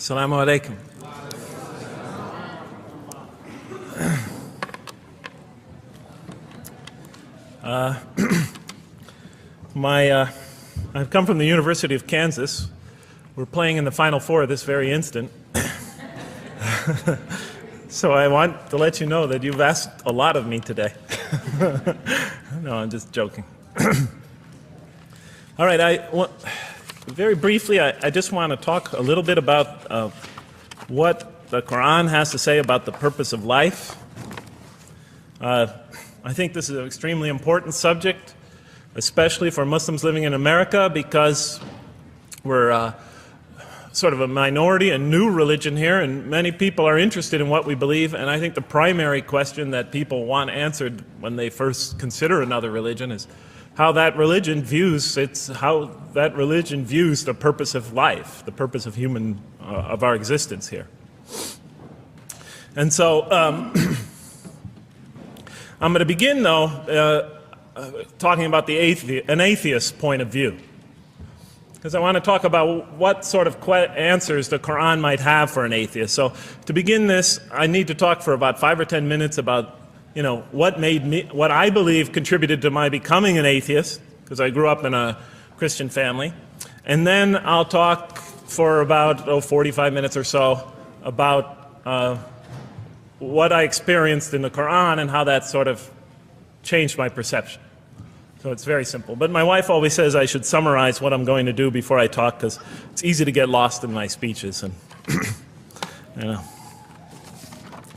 Assalamu alaikum. I've come from the University of Kansas. We're playing in the Final Four this very instant. So I want to let you know that you've asked a lot of me today. No, I'm just joking. All right, very briefly, I just want to talk a little bit about what the Quran has to say about the purpose of life. I think this is an extremely important subject, especially for Muslims living in America, because we're sort of a minority, a new religion here, and many people are interested in what we believe. And I think the primary question that people want answered when they first consider another religion is how that religion views the purpose of life, the purpose of of our existence here. And so I'm going to begin, though, talking about an atheist point of view, because I want to talk about what sort of answers the Quran might have for an atheist. So to begin this, I need to talk for about 5 or 10 minutes about what I believe contributed to my becoming an atheist, because I grew up in a Christian family. And then I'll talk for about 45 minutes or so about what I experienced in the Quran and how that sort of changed my perception. So it's very simple. But my wife always says I should summarize what I'm going to do before I talk, because it's easy to get lost in my speeches. And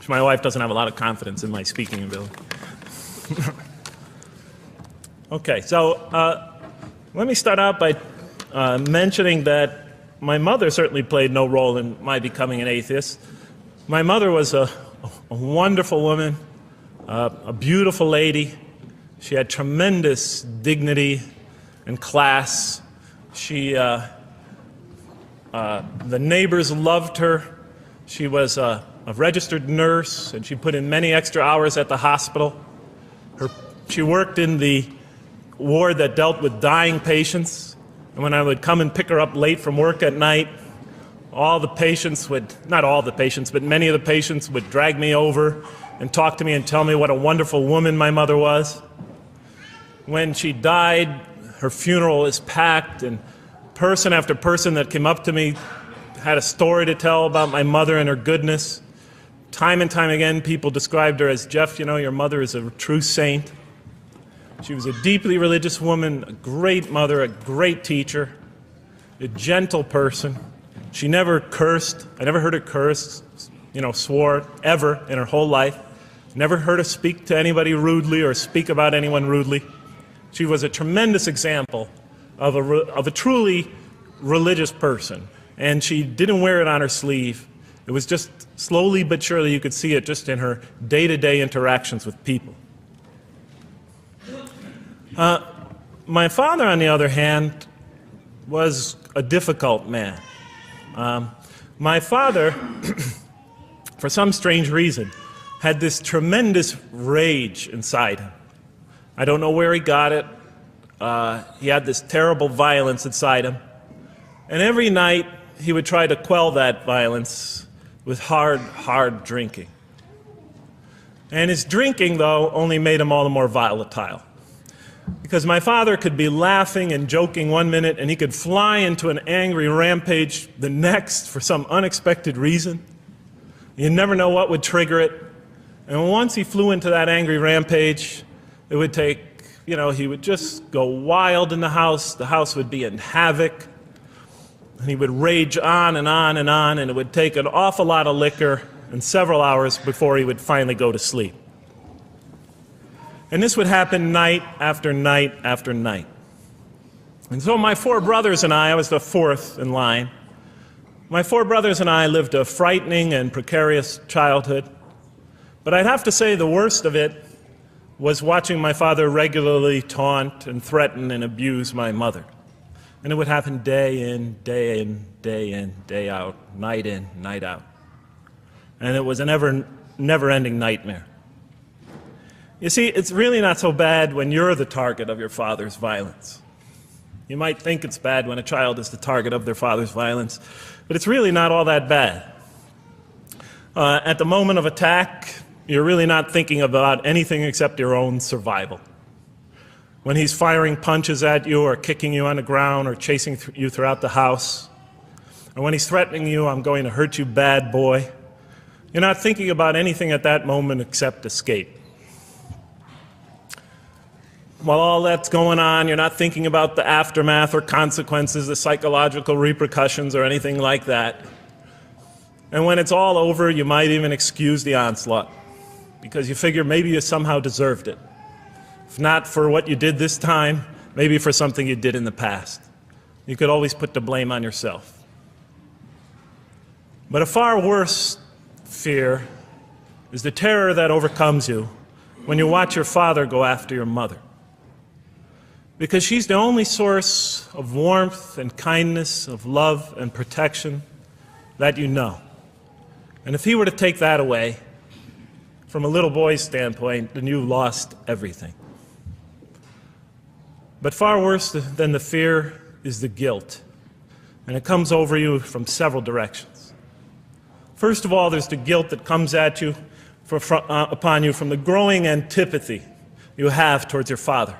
my wife doesn't have a lot of confidence in my speaking ability. Okay, so let me start out by mentioning that my mother certainly played no role in my becoming an atheist. My mother was a wonderful woman, a beautiful lady. She had tremendous dignity and class. The neighbors loved her. She was a registered nurse, and she put in many extra hours at the hospital. She worked in the ward that dealt with dying patients, and when I would come and pick her up late from work at night, not all the patients, but many of the patients would drag me over and talk to me and tell me what a wonderful woman my mother was. When she died, her funeral was packed, and person after person that came up to me had a story to tell about my mother and her goodness. Time and time again, people described her as, "Jeff, your mother is a true saint." She was a deeply religious woman, a great mother, a great teacher, a gentle person. She never cursed. I never heard her curse, swore, ever in her whole life. Never heard her speak to anybody rudely or speak about anyone rudely. She was a tremendous example of a truly religious person. And she didn't wear it on her sleeve. It was just slowly but surely you could see it just in her day-to-day interactions with people. My father, on the other hand, was a difficult man. My father, for some strange reason, had this tremendous rage inside him. I don't know where he got it. He had this terrible violence inside him. And every night, he would try to quell that violence with hard drinking. And his drinking, though, only made him all the more volatile. Because my father could be laughing and joking one minute, and he could fly into an angry rampage the next for some unexpected reason. You never know what would trigger it. And once he flew into that angry rampage, it would take, he would just go wild in the house would be in havoc, and he would rage on and on and on, and it would take an awful lot of liquor and several hours before he would finally go to sleep. And this would happen night after night after night. And so my 4 brothers and I was the 4th in line. My 4 brothers and I lived a frightening and precarious childhood. But I'd have to say the worst of it was watching my father regularly taunt and threaten and abuse my mother. And it would happen day in, day in, day in, day out, night in, night out. And it was a never-ending nightmare. You see, it's really not so bad when you're the target of your father's violence. You might think it's bad when a child is the target of their father's violence, but it's really not all that bad. At the moment of attack, you're really not thinking about anything except your own survival. When he's firing punches at you or kicking you on the ground or chasing you throughout the house, or when he's threatening you, "I'm going to hurt you, bad boy," you're not thinking about anything at that moment except escape. While all that's going on, you're not thinking about the aftermath or consequences, the psychological repercussions or anything like that. And when it's all over, you might even excuse the onslaught because you figure maybe you somehow deserved it. If not for what you did this time, maybe for something you did in the past. You could always put the blame on yourself. But a far worse fear is the terror that overcomes you when you watch your father go after your mother. Because she's the only source of warmth and kindness, of love and protection that you know. And if he were to take that away, from a little boy's standpoint, then you've lost everything. But far worse than the fear is the guilt. And it comes over you from several directions. First of all, there's the guilt that comes at you upon you from the growing antipathy you have towards your father.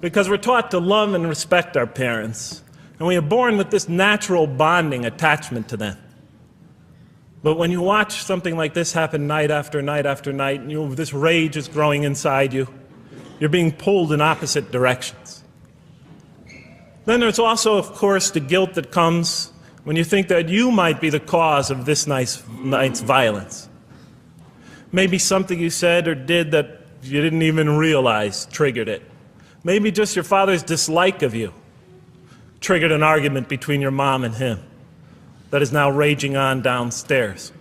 Because we're taught to love and respect our parents, and we are born with this natural bonding attachment to them. But when you watch something like this happen night after night after night, and this rage is growing inside you, you're being pulled in opposite directions. Then there's also, of course, the guilt that comes when you think that you might be the cause of this night's violence. Maybe something you said or did that you didn't even realize triggered it. Maybe just your father's dislike of you triggered an argument between your mom and him that is now raging on downstairs.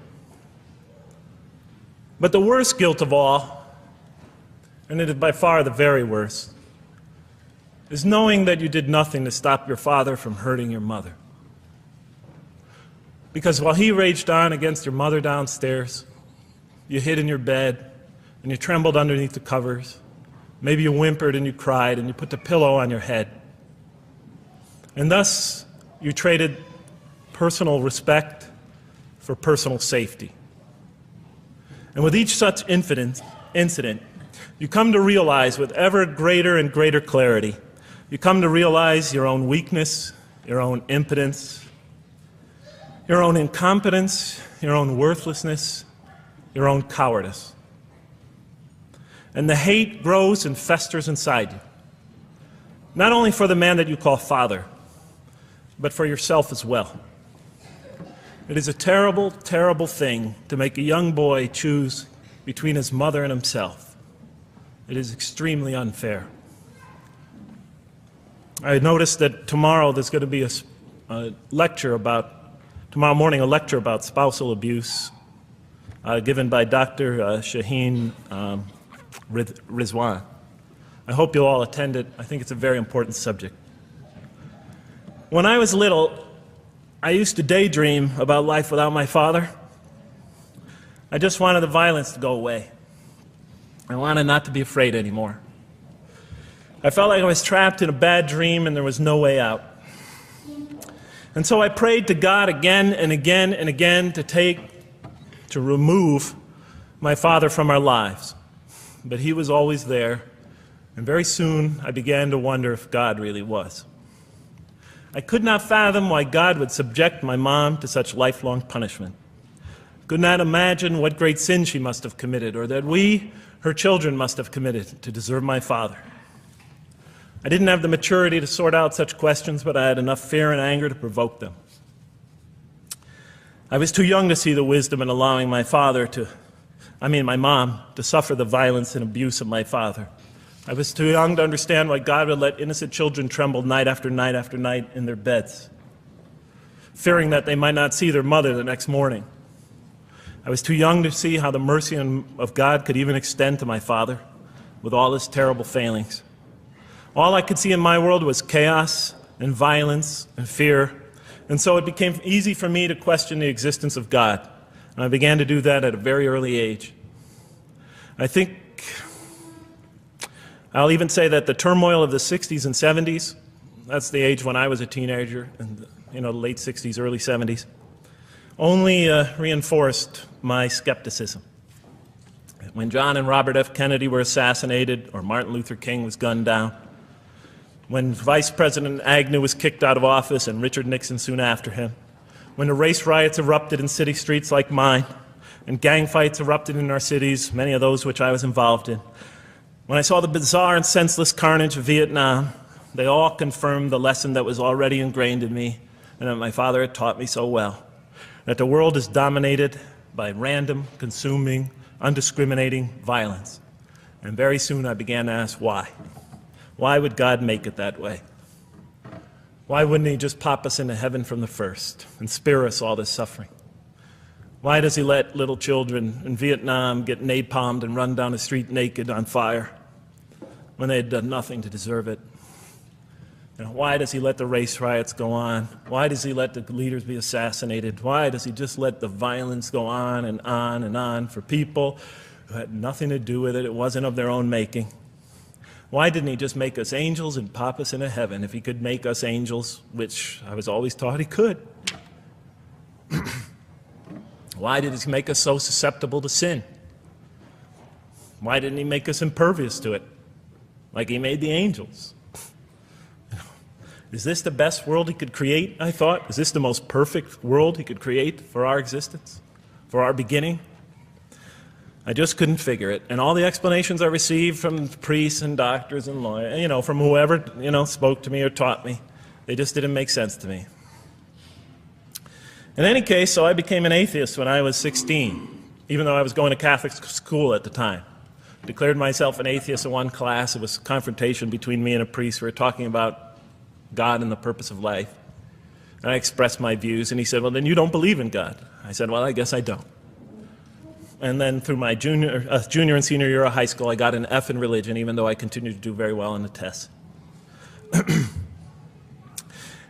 But the worst guilt of all, and it is by far the very worst, is knowing that you did nothing to stop your father from hurting your mother. Because while he raged on against your mother downstairs, you hid in your bed and you trembled underneath the covers. Maybe you whimpered and you cried and you put the pillow on your head. And thus, you traded personal respect for personal safety. And with each such incident, you come to realize with ever greater and greater clarity, you come to realize your own weakness, your own impotence, your own incompetence, your own worthlessness, your own cowardice. And the hate grows and festers inside you, not only for the man that you call father, but for yourself as well. It is a terrible, terrible thing to make a young boy choose between his mother and himself. It is extremely unfair. I noticed that tomorrow there's going to be tomorrow morning a lecture about spousal abuse given by Dr. Shaheen Rizwan. I hope you'll all attend it. I think it's a very important subject. When I was little, I used to daydream about life without my father. I just wanted the violence to go away. I wanted not to be afraid anymore. I felt like I was trapped in a bad dream and there was no way out. And so I prayed to God again and again and again to remove my father from our lives. But he was always there, and very soon I began to wonder if God really was. I could not fathom why God would subject my mom to such lifelong punishment. Could not imagine what great sin she must have committed, or that we, her children, must have committed to deserve my father. I didn't have the maturity to sort out such questions, but I had enough fear and anger to provoke them. I was too young to see the wisdom in allowing my mom to suffer the violence and abuse of my father. I was too young to understand why God would let innocent children tremble night after night after night in their beds, fearing that they might not see their mother the next morning. I was too young to see how the mercy of God could even extend to my father with all his terrible failings. All I could see in my world was chaos and violence and fear, and so it became easy for me to question the existence of God. And I began to do that at a very early age. I think I'll even say that the turmoil of the 60s and 70s That's the age when I was a teenager in the late 60s, early 70s, only reinforced my skepticism. When John and Robert F. Kennedy were assassinated, or Martin Luther King was gunned down, when Vice President Agnew was kicked out of office and Richard Nixon soon after him, when the race riots erupted in city streets like mine, and gang fights erupted in our cities, many of those which I was involved in, when I saw the bizarre and senseless carnage of Vietnam, they all confirmed the lesson that was already ingrained in me and that my father had taught me so well, that the world is dominated by random, consuming, undiscriminating violence. And very soon I began to ask why. Why would God make it that way? Why wouldn't he just pop us into heaven from the first and spare us all this suffering? Why does he let little children in Vietnam get napalmed and run down the street naked on fire when they had done nothing to deserve it? Why does he let the race riots go on? Why does he let the leaders be assassinated? Why does he just let the violence go on and on and on for people who had nothing to do with it? It wasn't of their own making. Why didn't he just make us angels and pop us into heaven if he could make us angels, which I was always taught he could? Why did he make us so susceptible to sin? Why didn't he make us impervious to it, like he made the angels? Is this the best world he could create, I thought? Is this the most perfect world he could create for our existence, for our beginning? I just couldn't figure it. And all the explanations I received from priests and doctors and lawyers, from whoever, spoke to me or taught me, they just didn't make sense to me. In any case, so I became an atheist when I was 16, even though I was going to Catholic school at the time. Declared myself an atheist in one class. It was a confrontation between me and a priest. We were talking about God and the purpose of life. And I expressed my views, and he said, well, then you don't believe in God. I said, well, I guess I don't. And then through my junior and senior year of high school, I got an F in religion, even though I continued to do very well on the tests.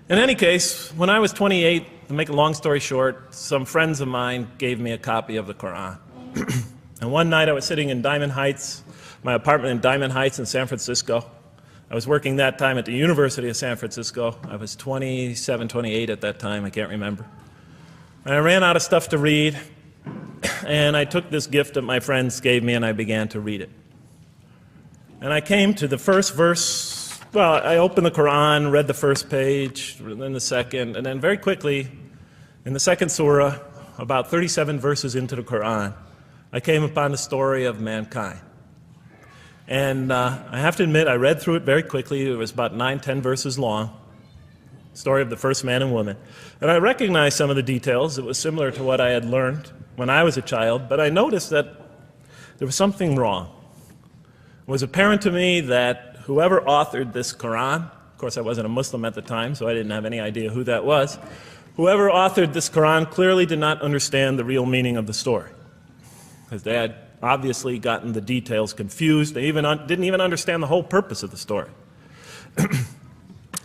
In any case, when I was 28, to make a long story short, some friends of mine gave me a copy of the Quran. And one night I was sitting in Diamond Heights, my apartment in Diamond Heights in San Francisco. I was working that time at the University of San Francisco. I was 27, 28 at that time, I can't remember. And I ran out of stuff to read, and I took this gift that my friends gave me and I began to read it. And I came to the first verse. Well, I opened the Quran, read the first page, then the second, and then very quickly, in the second surah, about 37 verses into the Quran, I came upon the story of mankind. And I have to admit, I read through it very quickly. It was about 9, 10 verses long, story of the first man and woman. And I recognized some of the details. It was similar to what I had learned when I was a child, but I noticed that there was something wrong. It was apparent to me that whoever authored this Quran, of course I wasn't a Muslim at the time, so I didn't have any idea who that was, whoever authored this Quran clearly did not understand the real meaning of the story, because they had obviously gotten the details confused. They didn't even understand the whole purpose of the story.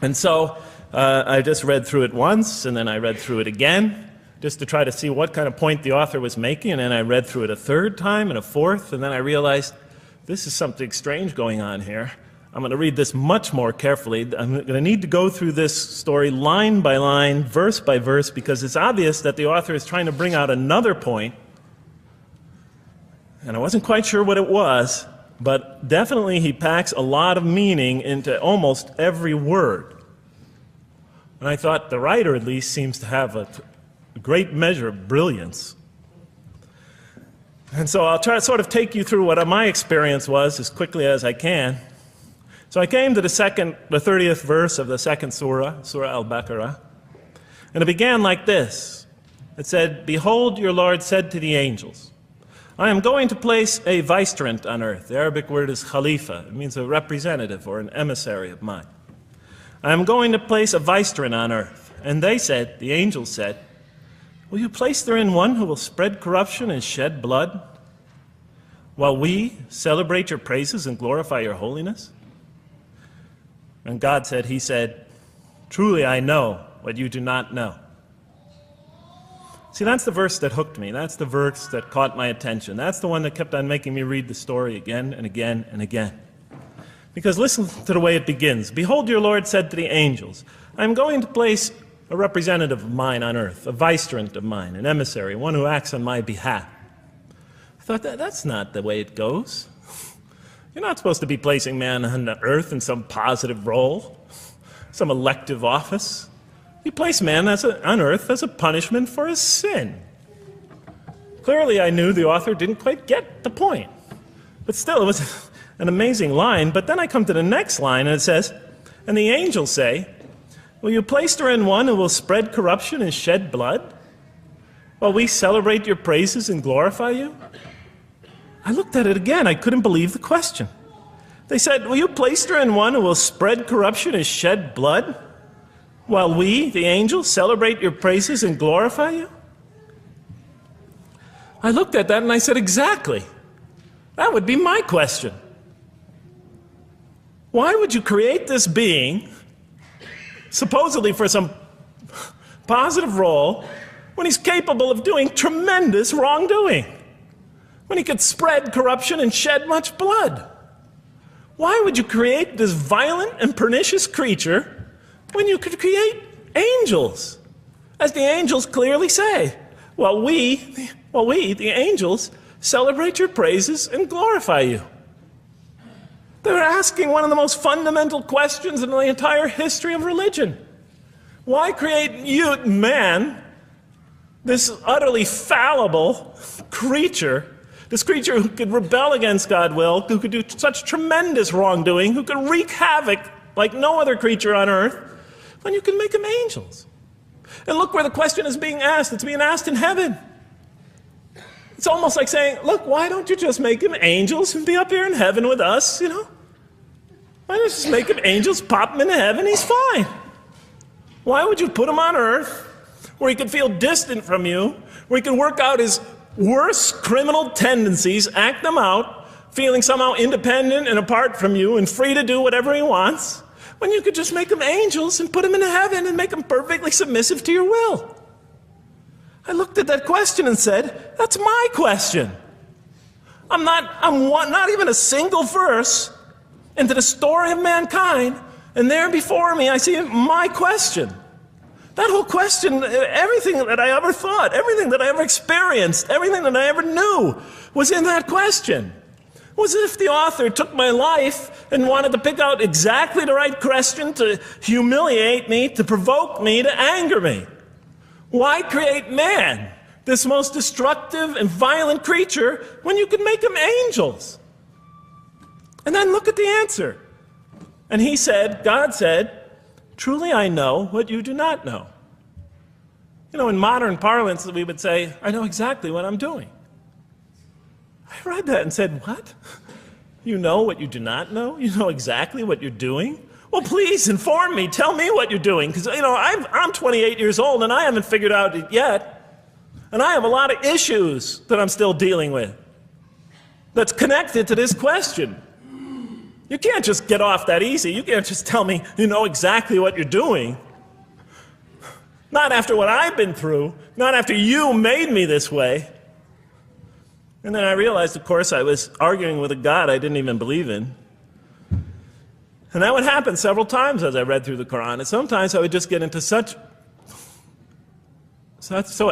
And so I just read through it once, and then I read through it again, just to try to see what kind of point the author was making, and then I read through it a third time and a fourth, and then I realized this is something strange going on here. I'm going to read this much more carefully. I'm going to need to go through this story line by line, verse by verse, because it's obvious that the author is trying to bring out another point. And I wasn't quite sure what it was, but definitely he packs a lot of meaning into almost every word. And I thought the writer at least seems to have a great measure of brilliance. And so I'll try to sort of take you through what my experience was as quickly as I can. So I came to the 30th verse of the second surah, Surah Al-Baqarah, and it began like this. It said, "Behold, your Lord said to the angels, I am going to place a vicegerent on earth." The Arabic word is khalifa. It means a representative or an emissary of mine. "I am going to place a vicegerent on earth." And they said, the angels said, "Will you place therein one who will spread corruption and shed blood, while we celebrate your praises and glorify your holiness?" And God said, he said, "Truly I know what you do not know." See, that's the verse that hooked me. That's the verse that caught my attention. That's the one that kept on making me read the story again and again and again. Because listen to the way it begins. Behold, your Lord said to the angels, I am going to place a representative of mine on earth, a vicegerent of mine, an emissary, one who acts on my behalf. I thought, that's not the way it goes. You're not supposed to be placing man on earth in some positive role, some elective office. You place man on earth as a punishment for his sin. Clearly, I knew the author didn't quite get the point. But still, it was an amazing line. But then I come to the next line, and it says, and the angels say, will you place therein one who will spread corruption and shed blood, while we celebrate your praises and glorify you? I looked at it again. I couldn't believe the question. They said, will you place therein one who will spread corruption and shed blood, while we, the angels, celebrate your praises and glorify you? I looked at that and I said, exactly. That would be my question. Why would you create this being, supposedly for some positive role, when he's capable of doing tremendous wrongdoing? When he could spread corruption and shed much blood? Why would you create this violent and pernicious creature when you could create angels? As the angels clearly say, while we, the angels, celebrate your praises and glorify you. They're asking one of the most fundamental questions in the entire history of religion. Why create you, man, this utterly fallible creature, this creature who could rebel against God's will, who could do such tremendous wrongdoing, who could wreak havoc like no other creature on earth, when you can make them angels? And look where the question is being asked. It's being asked in heaven. It's almost like saying, look, why don't you just make them angels and be up here in heaven with us, you know? Why don't you just make them angels, pop them into heaven, he's fine. Why would you put him on earth where he could feel distant from you, where he can work out his worst criminal tendencies, act them out, feeling somehow independent and apart from you and free to do whatever he wants, when you could just make them angels and put them into heaven and make them perfectly submissive to your will? I looked at that question and said, that's my question. I'm not even a single verse into the story of mankind, and there before me I see my question. That whole question, everything that I ever thought, everything that I ever experienced, everything that I ever knew was in that question. It was as if the author took my life and wanted to pick out exactly the right question to humiliate me, to provoke me, to anger me. Why create man, this most destructive and violent creature, when you could make them angels? And then look at the answer. And he said, God said, truly I know what you do not know. You know, in modern parlance, we would say, I know exactly what I'm doing. I read that and said, what? You know what you do not know? You know exactly what you're doing? Well, please inform me. Tell me what you're doing. Because, you know, I'm 28 years old and I haven't figured out it yet. And I have a lot of issues that I'm still dealing with that's connected to this question. You can't just get off that easy. You can't just tell me you know exactly what you're doing. Not after what I've been through. Not after you made me this way. And then I realized, of course, I was arguing with a God I didn't even believe in. And that would happen several times as I read through the Quran. And sometimes I would just get into so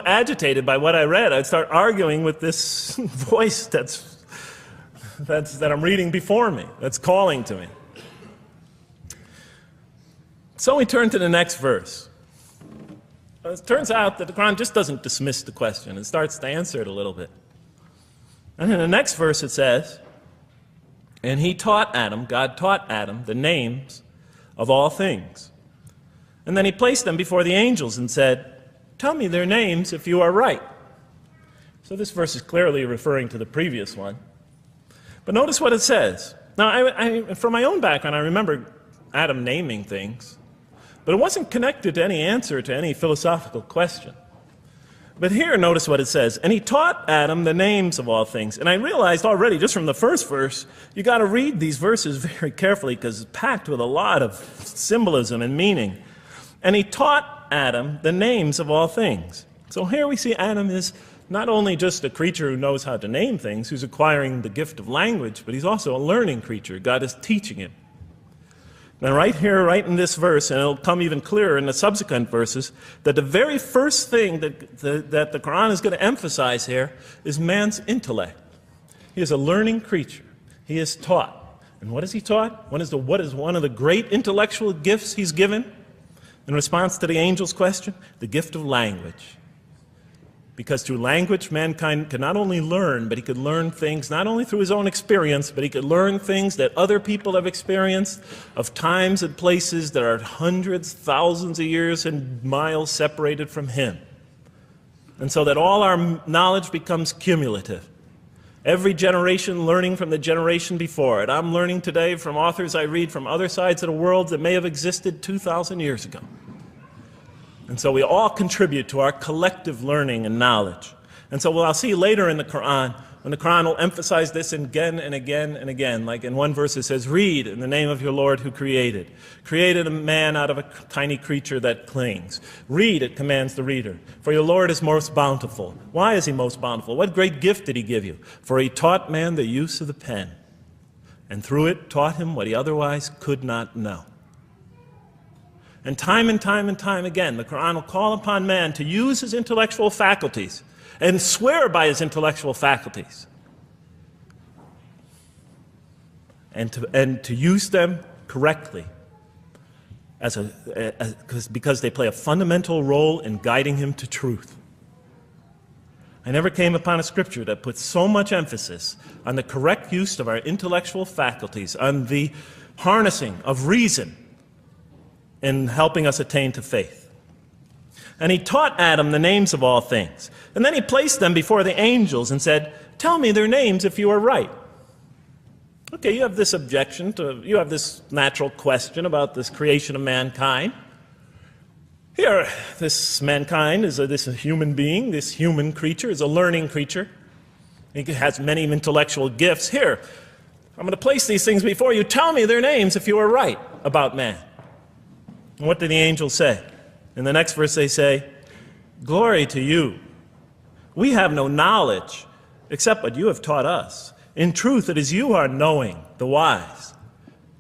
agitated by what I read, I'd start arguing with this voice that I'm reading before me, that's calling to me. So we turn to the next verse. It turns out that the Quran just doesn't dismiss the question. It starts to answer it a little bit. And in the next verse it says, and he taught Adam, God taught Adam, the names of all things. And then he placed them before the angels and said, tell me their names if you are right. So this verse is clearly referring to the previous one. But notice what it says. Now, from my own background, I remember Adam naming things, but it wasn't connected to any answer to any philosophical question. But here, notice what it says. And he taught Adam the names of all things. And I realized already, just from the first verse, you got to read these verses very carefully because it's packed with a lot of symbolism and meaning. And he taught Adam the names of all things. So here we see Adam is not only just a creature who knows how to name things, who's acquiring the gift of language, but he's also a learning creature. God is teaching him. Now right here, right in this verse, and it'll come even clearer in the subsequent verses, that the very first thing that the Quran is going to emphasize here is man's intellect. He is a learning creature. He is taught. And what is he taught? What is one of the great intellectual gifts he's given? In response to the angel's question, the gift of language. Because through language, mankind can not only learn, but he could learn things not only through his own experience, but he could learn things that other people have experienced of times and places that are hundreds, thousands of years and miles separated from him. And so that all our knowledge becomes cumulative. Every generation learning from the generation before it. I'm learning today from authors I read from other sides of the world that may have existed 2,000 years ago. And so we all contribute to our collective learning and knowledge. And so what I'll see later in the Quran, when the Quran will emphasize this again and again and again. Like in one verse it says, read in the name of your Lord who created. Created a man out of a tiny creature that clings. Read, it commands the reader. For your Lord is most bountiful. Why is he most bountiful? What great gift did he give you? For he taught man the use of the pen. And through it taught him what he otherwise could not know. And time again, the Quran will call upon man to use his intellectual faculties and swear by his intellectual faculties and to use them correctly because they play a fundamental role in guiding him to truth. I never came upon a scripture that puts so much emphasis on the correct use of our intellectual faculties, on the harnessing of reason in helping us attain to faith. And he taught Adam the names of all things. And then he placed them before the angels and said, tell me their names if you are right. Okay, you have this objection you have this natural question about this creation of mankind. Here, this mankind is this human being, this human creature is a learning creature. He has many intellectual gifts. Here, I'm going to place these things before you. Tell me their names if you are right about man. And what did the angels say? In the next verse they say, glory to you. We have no knowledge except what you have taught us. In truth, it is you who are knowing, the wise.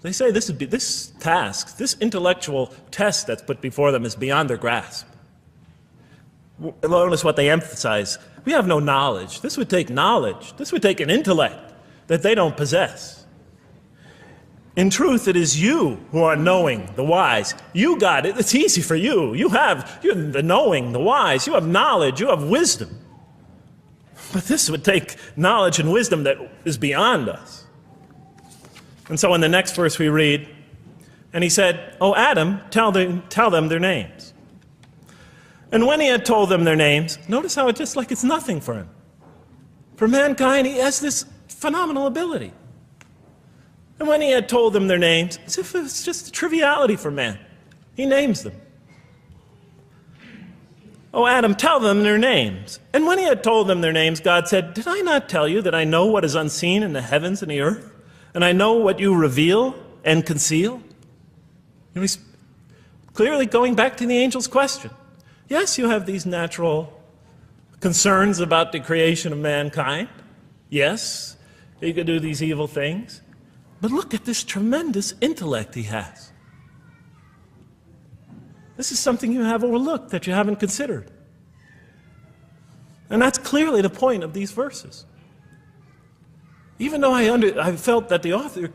They say this task, this intellectual test that's put before them is beyond their grasp. Notice what they emphasize. We have no knowledge. This would take knowledge. This would take an intellect that they don't possess. In truth, it is you who are knowing, the wise. You got it. It's easy for you. You're the knowing, the wise. You have knowledge. You have wisdom. But this would take knowledge and wisdom that is beyond us. And so in the next verse we read, and he said, "O Adam, tell them their names." And when he had told them their names, notice how it's nothing for him. For mankind, he has this phenomenal ability. And when he had told them their names, as if it's just a triviality for man, he names them. "O Adam, tell them their names." And when he had told them their names, God said, "Did I not tell you that I know what is unseen in the heavens and the earth? And I know what you reveal and conceal?" He's clearly going back to the angel's question. Yes, you have these natural concerns about the creation of mankind. Yes, he could do these evil things. But look at this tremendous intellect he has. This is something you have overlooked, that you haven't considered. And that's clearly the point of these verses. Even though I felt that the author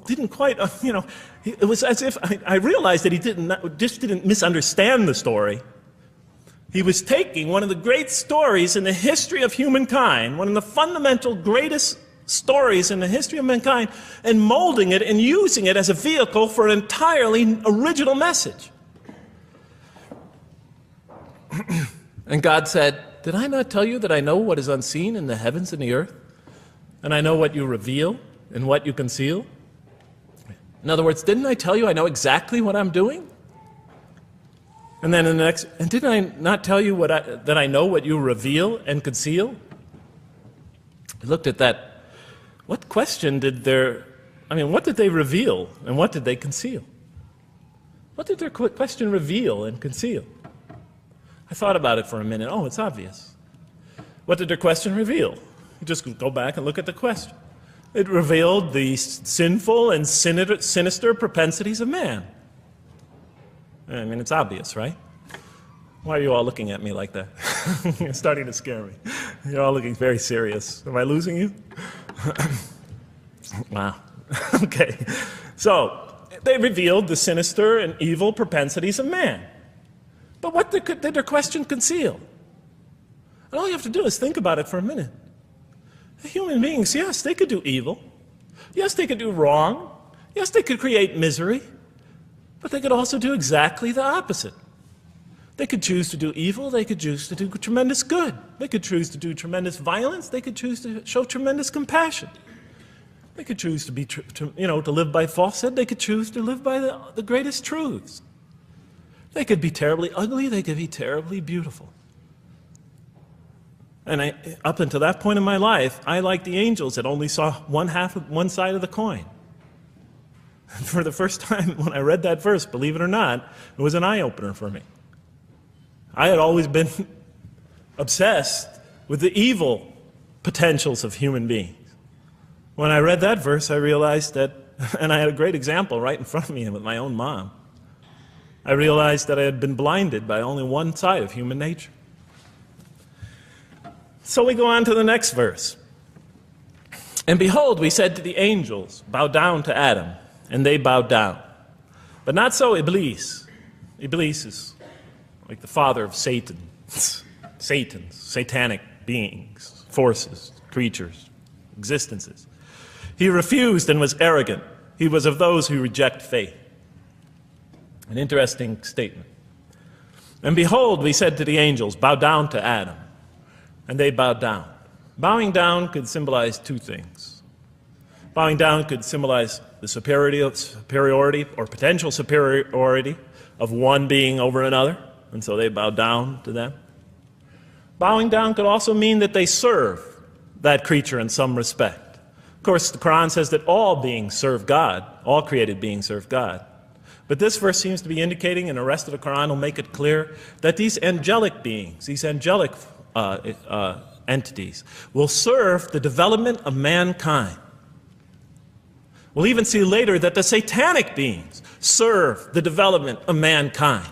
didn't quite, it was as if I realized that he didn't misunderstand the story. He was taking one of the great stories in the history of humankind, one of the fundamental greatest stories in the history of mankind, and molding it and using it as a vehicle for an entirely original message. And God said, "Did I not tell you that I know what is unseen in the heavens and the earth? And I know what you reveal and what you conceal?" In other words, didn't I tell you I know exactly what I'm doing? And then in the next, and didn't I not tell you that I know what you reveal and conceal? I looked at that. What did they reveal and what did they conceal? What did their question reveal and conceal? I thought about it for a minute. Oh, it's obvious. What did their question reveal? You just go back and look at the question. It revealed the sinful and sinister propensities of man. I mean, it's obvious, right? Why are you all looking at me like that? You're starting to scare me. You're all looking very serious. Am I losing you? Wow. Okay. So, they revealed the sinister and evil propensities of man. But what did their question conceal? And all you have to do is think about it for a minute. Human beings, yes, they could do evil. Yes, they could do wrong. Yes, they could create misery. But they could also do exactly the opposite. They could choose to do evil. They could choose to do tremendous good. They could choose to do tremendous violence. They could choose to show tremendous compassion. They could choose to be, to live by falsehood. They could choose to live by the greatest truths. They could be terribly ugly. They could be terribly beautiful. And up until that point in my life, I, like the angels, that only saw one side of the coin. And for the first time when I read that verse, believe it or not, it was an eye-opener for me. I had always been obsessed with the evil potentials of human beings. When I read that verse, I realized that, and I had a great example right in front of me with my own mom, I realized that I had been blinded by only one side of human nature. So we go on to the next verse. And behold, we said to the angels, bow down to Adam, and they bowed down. But not so Iblis. Iblis is like the father of Satan. Satans, satanic beings, forces, creatures, existences. He refused and was arrogant. He was of those who reject faith. An interesting statement. And behold, we said to the angels, bow down to Adam. And they bowed down. Bowing down could symbolize two things. Bowing down could symbolize the superiority or potential superiority of one being over another, and so they bowed down to them. Bowing down could also mean that they serve that creature in some respect. Of course, the Quran says that all beings serve God, all created beings serve God. But this verse seems to be indicating, and the rest of the Quran will make it clear, that these angelic beings, these angelic entities, will serve the development of mankind. We'll even see later that the satanic beings serve the development of mankind.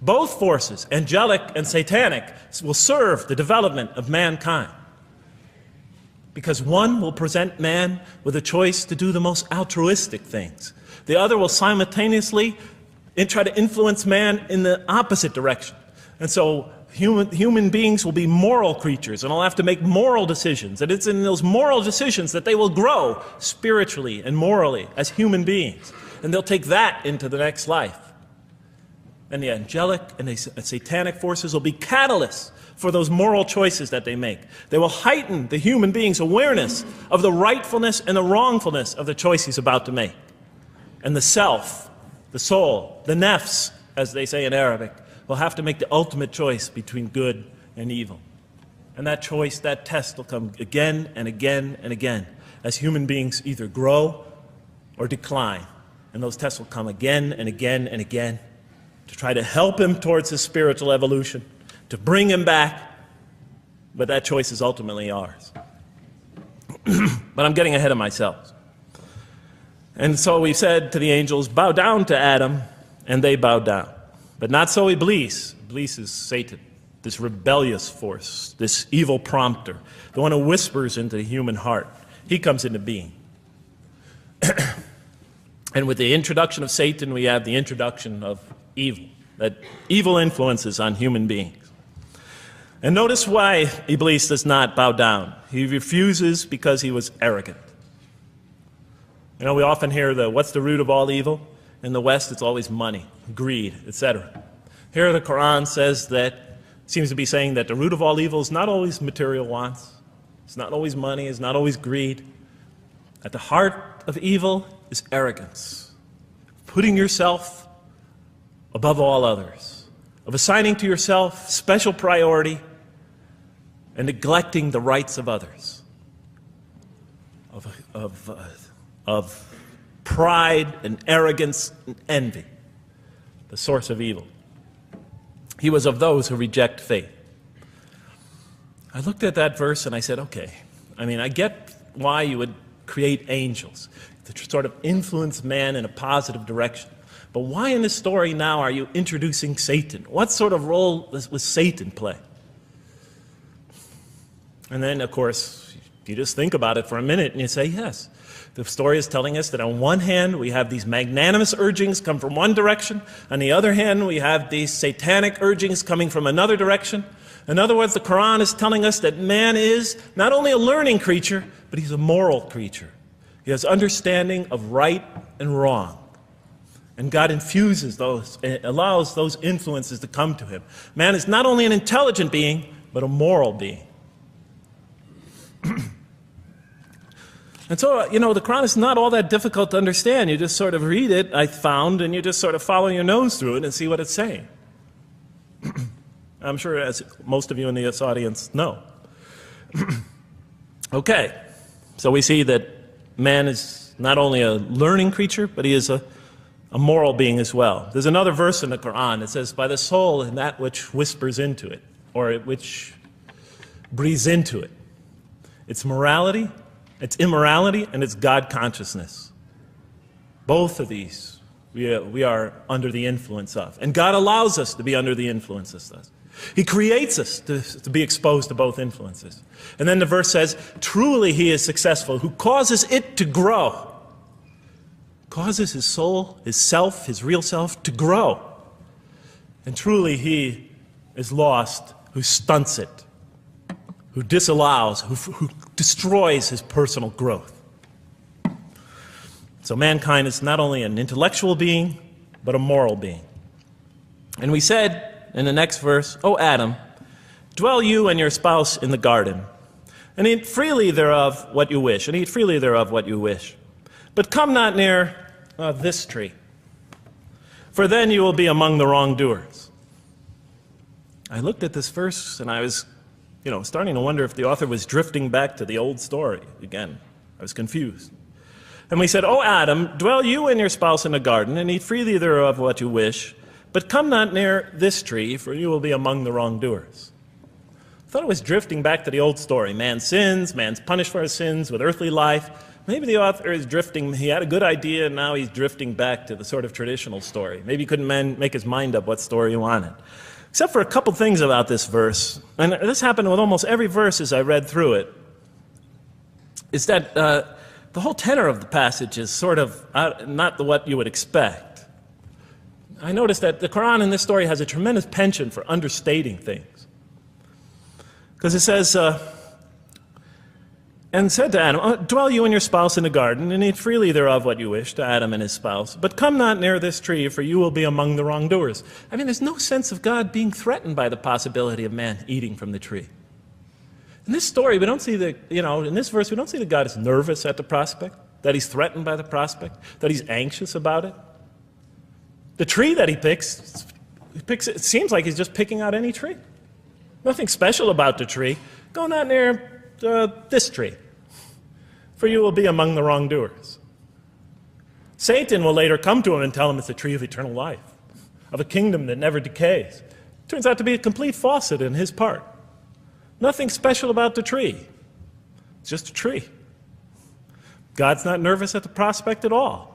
Both forces, angelic and satanic, will serve the development of mankind. Because one will present man with a choice to do the most altruistic things. The other will simultaneously try to influence man in the opposite direction. And so human beings will be moral creatures, and they'll have to make moral decisions. And it's in those moral decisions that they will grow spiritually and morally as human beings. And they'll take that into the next life. And the angelic and the satanic forces will be catalysts for those moral choices that they make. They will heighten the human being's awareness of the rightfulness and the wrongfulness of the choice he's about to make. And the self, the soul, the nafs, as they say in Arabic, will have to make the ultimate choice between good and evil. And that choice, that test will come again and again and again as human beings either grow or decline. And those tests will come again and again and again to try to help him towards his spiritual evolution, to bring him back, but that choice is ultimately ours. But I'm getting ahead of myself. And so we said to the angels, bow down to Adam, and they bowed down. But not so Iblis. Iblis is Satan, this rebellious force, this evil prompter, the one who whispers into the human heart. He comes into being. And with the introduction of Satan, we have the introduction of evil, that evil influences on human beings. And notice why Iblis does not bow down. He refuses because he was arrogant. You know, we often hear what's the root of all evil? In the West, it's always money, greed, etc. Here the Quran says that, seems to be saying that the root of all evil is not always material wants. It's not always money, it's not always greed. At the heart of evil is arrogance. Putting yourself above all others. Of assigning to yourself special priority and neglecting the rights of others. Of pride and arrogance and envy, the source of evil. He was of those who reject faith. I looked at that verse and I said, okay, I mean, I get why you would create angels, to sort of influence man in a positive direction. But why in this story now are you introducing Satan? What sort of role was Satan play? And then, of course, you just think about it for a minute and you say, yes. The story is telling us that on one hand, we have these magnanimous urgings come from one direction. On the other hand, we have these satanic urgings coming from another direction. In other words, the Quran is telling us that man is not only a learning creature, but he's a moral creature. He has understanding of right and wrong. And God infuses those, allows those influences to come to him. Man is not only an intelligent being, but a moral being. And so, the Quran is not all that difficult to understand. You just sort of read it, I found, and you just sort of follow your nose through it and see what it's saying. I'm sure as most of you in this audience know. Okay, so we see that man is not only a learning creature, but he is a moral being as well. There's another verse in the Quran that says, by the soul and that which whispers into it, or which breathes into it. It's morality, it's immorality, and it's God consciousness. Both of these we are under the influence of. And God allows us to be under the influence of this. He creates us to be exposed to both influences. And then the verse says, truly he is successful, who causes it to grow. Causes his soul, his self, his real self to grow. And truly he is lost, who stunts it, who disallows, who destroys his personal growth. So mankind is not only an intellectual being, but a moral being. And we said in the next verse, O Adam, dwell you and your spouse in the garden, and eat freely thereof what you wish, and eat freely thereof what you wish. But come not near this tree, for then you will be among the wrongdoers. I looked at this verse and I was starting to wonder if the author was drifting back to the old story again. I was confused. And we said, O Adam, dwell you and your spouse in the garden, and eat freely thereof what you wish, but come not near this tree, for you will be among the wrongdoers. I thought it was drifting back to the old story. Man sins, man's punished for his sins with earthly life. Maybe the author is drifting, he had a good idea, and now he's drifting back to the sort of traditional story. Maybe he couldn't make his mind up what story he wanted. Except for a couple things about this verse, and this happened with almost every verse as I read through it, is that the whole tenor of the passage is sort of not what you would expect. I noticed that the Quran in this story has a tremendous penchant for understating things. Because it says, and said to Adam, dwell you and your spouse in the garden, and eat freely thereof what you wish, to Adam and his spouse. But come not near this tree, for you will be among the wrongdoers. I mean, there's no sense of God being threatened by the possibility of man eating from the tree. In this story, we don't see in this verse, we don't see that God is nervous at the prospect, that he's threatened by the prospect, that he's anxious about it. The tree that he picks, it seems like he's just picking out any tree. Nothing special about the tree. Go not near this tree, for you will be among the wrongdoers. Satan will later come to him and tell him it's a tree of eternal life, of a kingdom that never decays. Turns out to be a complete falsehood in his part. Nothing special about the tree. It's just a tree. God's not nervous at the prospect at all.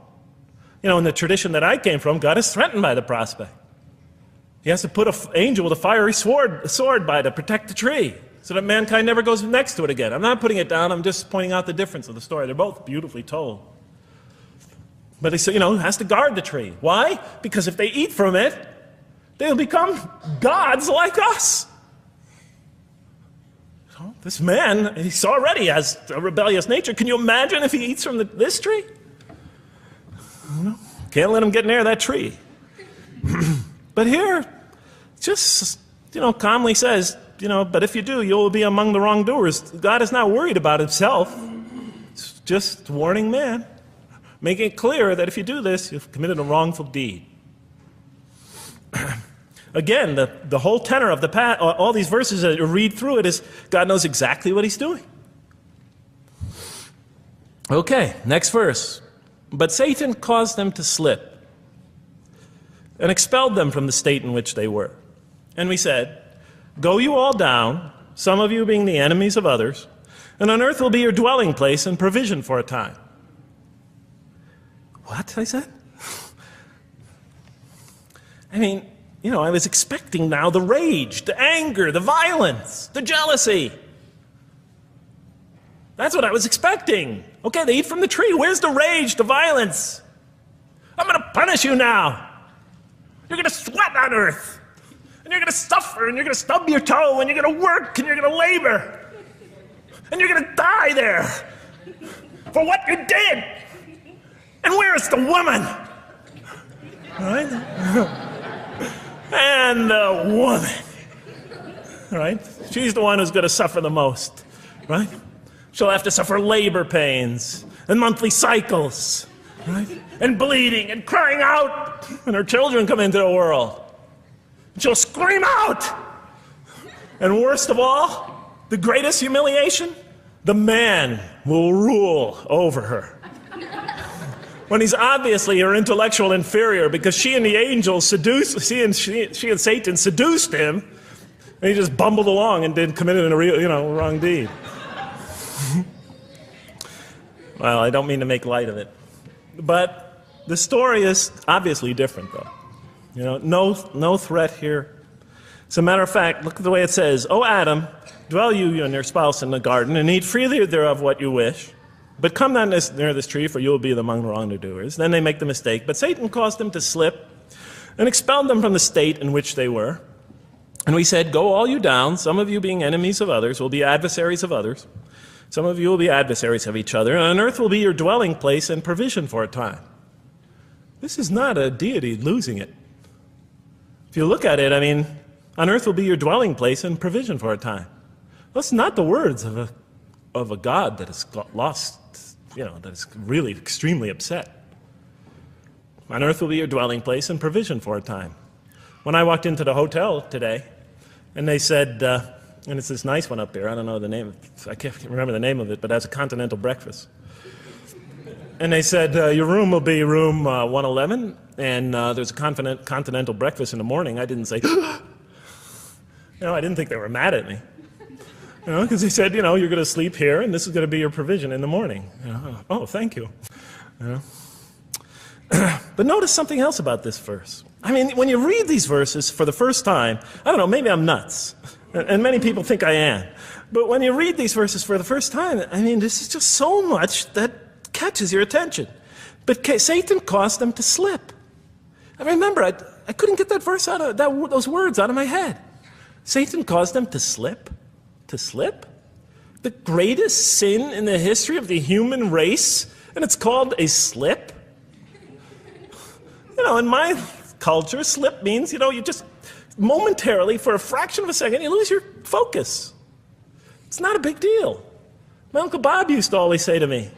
In the tradition that I came from, God is threatened by the prospect. He has to put an angel with a fiery sword by to protect the tree so that mankind never goes next to it again. I'm not putting it down, I'm just pointing out the difference of the story. They're both beautifully told. But he has to guard the tree. Why? Because if they eat from it, they'll become gods like us. This man, he already has a rebellious nature. Can you imagine if he eats from this tree? Can't let him get near that tree. But here, just, calmly says, but if you do, you will be among the wrongdoers. God is not worried about himself. It's just warning man, making it clear that if you do this, you've committed a wrongful deed. Again, the whole tenor of all these verses, as you read through it, is God knows exactly what he's doing. Okay, next verse. But Satan caused them to slip and expelled them from the state in which they were. And we said, go you all down, some of you being the enemies of others, And on earth will be your dwelling place and provision for a time. What? I said. I mean, I was expecting now the rage, the anger, the violence, the jealousy. That's what I was expecting. Okay, they eat from the tree. Where's the rage, the violence? I'm going to punish you now. You're going to sweat on earth. And you're going to suffer, and you're going to stub your toe, and you're going to work, and you're going to labor. And you're going to die there for what you did. And where is the woman? All right? And the woman, right? She's the one who's going to suffer the most, right? She'll have to suffer labor pains and monthly cycles, right? And bleeding and crying out when her children come into the world. She'll scream out. And worst of all, the greatest humiliation, the man will rule over her. When he's obviously her intellectual inferior, because she and the angels she and Satan seduced him, and he just bumbled along and committed a real, wrong deed. Well, I don't mean to make light of it, but the story is obviously different, though. No threat here. As a matter of fact, look at the way it says, "O Adam, dwell you and your spouse in the garden, and eat freely thereof what you wish. But come not near this tree, for you will be among the wrongdoers." Then they make the mistake. But Satan caused them to slip and expelled them from the state in which they were. And we said, "Go all you down, some of you being enemies of others, will be adversaries of others. Some of you will be adversaries of each other, and on earth will be your dwelling place and provision for a time." This is not a deity losing it. If you look at it, on earth will be your dwelling place and provision for a time. That's not the words of a God that is lost, that is really extremely upset. On earth will be your dwelling place and provision for a time. When I walked into the hotel today, and they said, and it's this nice one up there, I don't know the name, I can't remember the name of it, but it has a continental breakfast. And they said, your room will be room 111, and there's a continental breakfast in the morning. I didn't say, I didn't think they were mad at me. Because they said, you're going to sleep here, and this is going to be your provision in the morning. Oh, thank you. But notice something else about this verse. When you read these verses for the first time, I don't know, maybe I'm nuts, and many people think I am. But when you read these verses for the first time, this is just so much that catches your attention. But Satan caused them to slip. I remember, I couldn't get that verse out of those words out of my head. Satan caused them to slip. To slip? The greatest sin in the history of the human race, and it's called a slip? In my culture, slip means, you just momentarily, for a fraction of a second, you lose your focus. It's not a big deal. My Uncle Bob used to always say to me,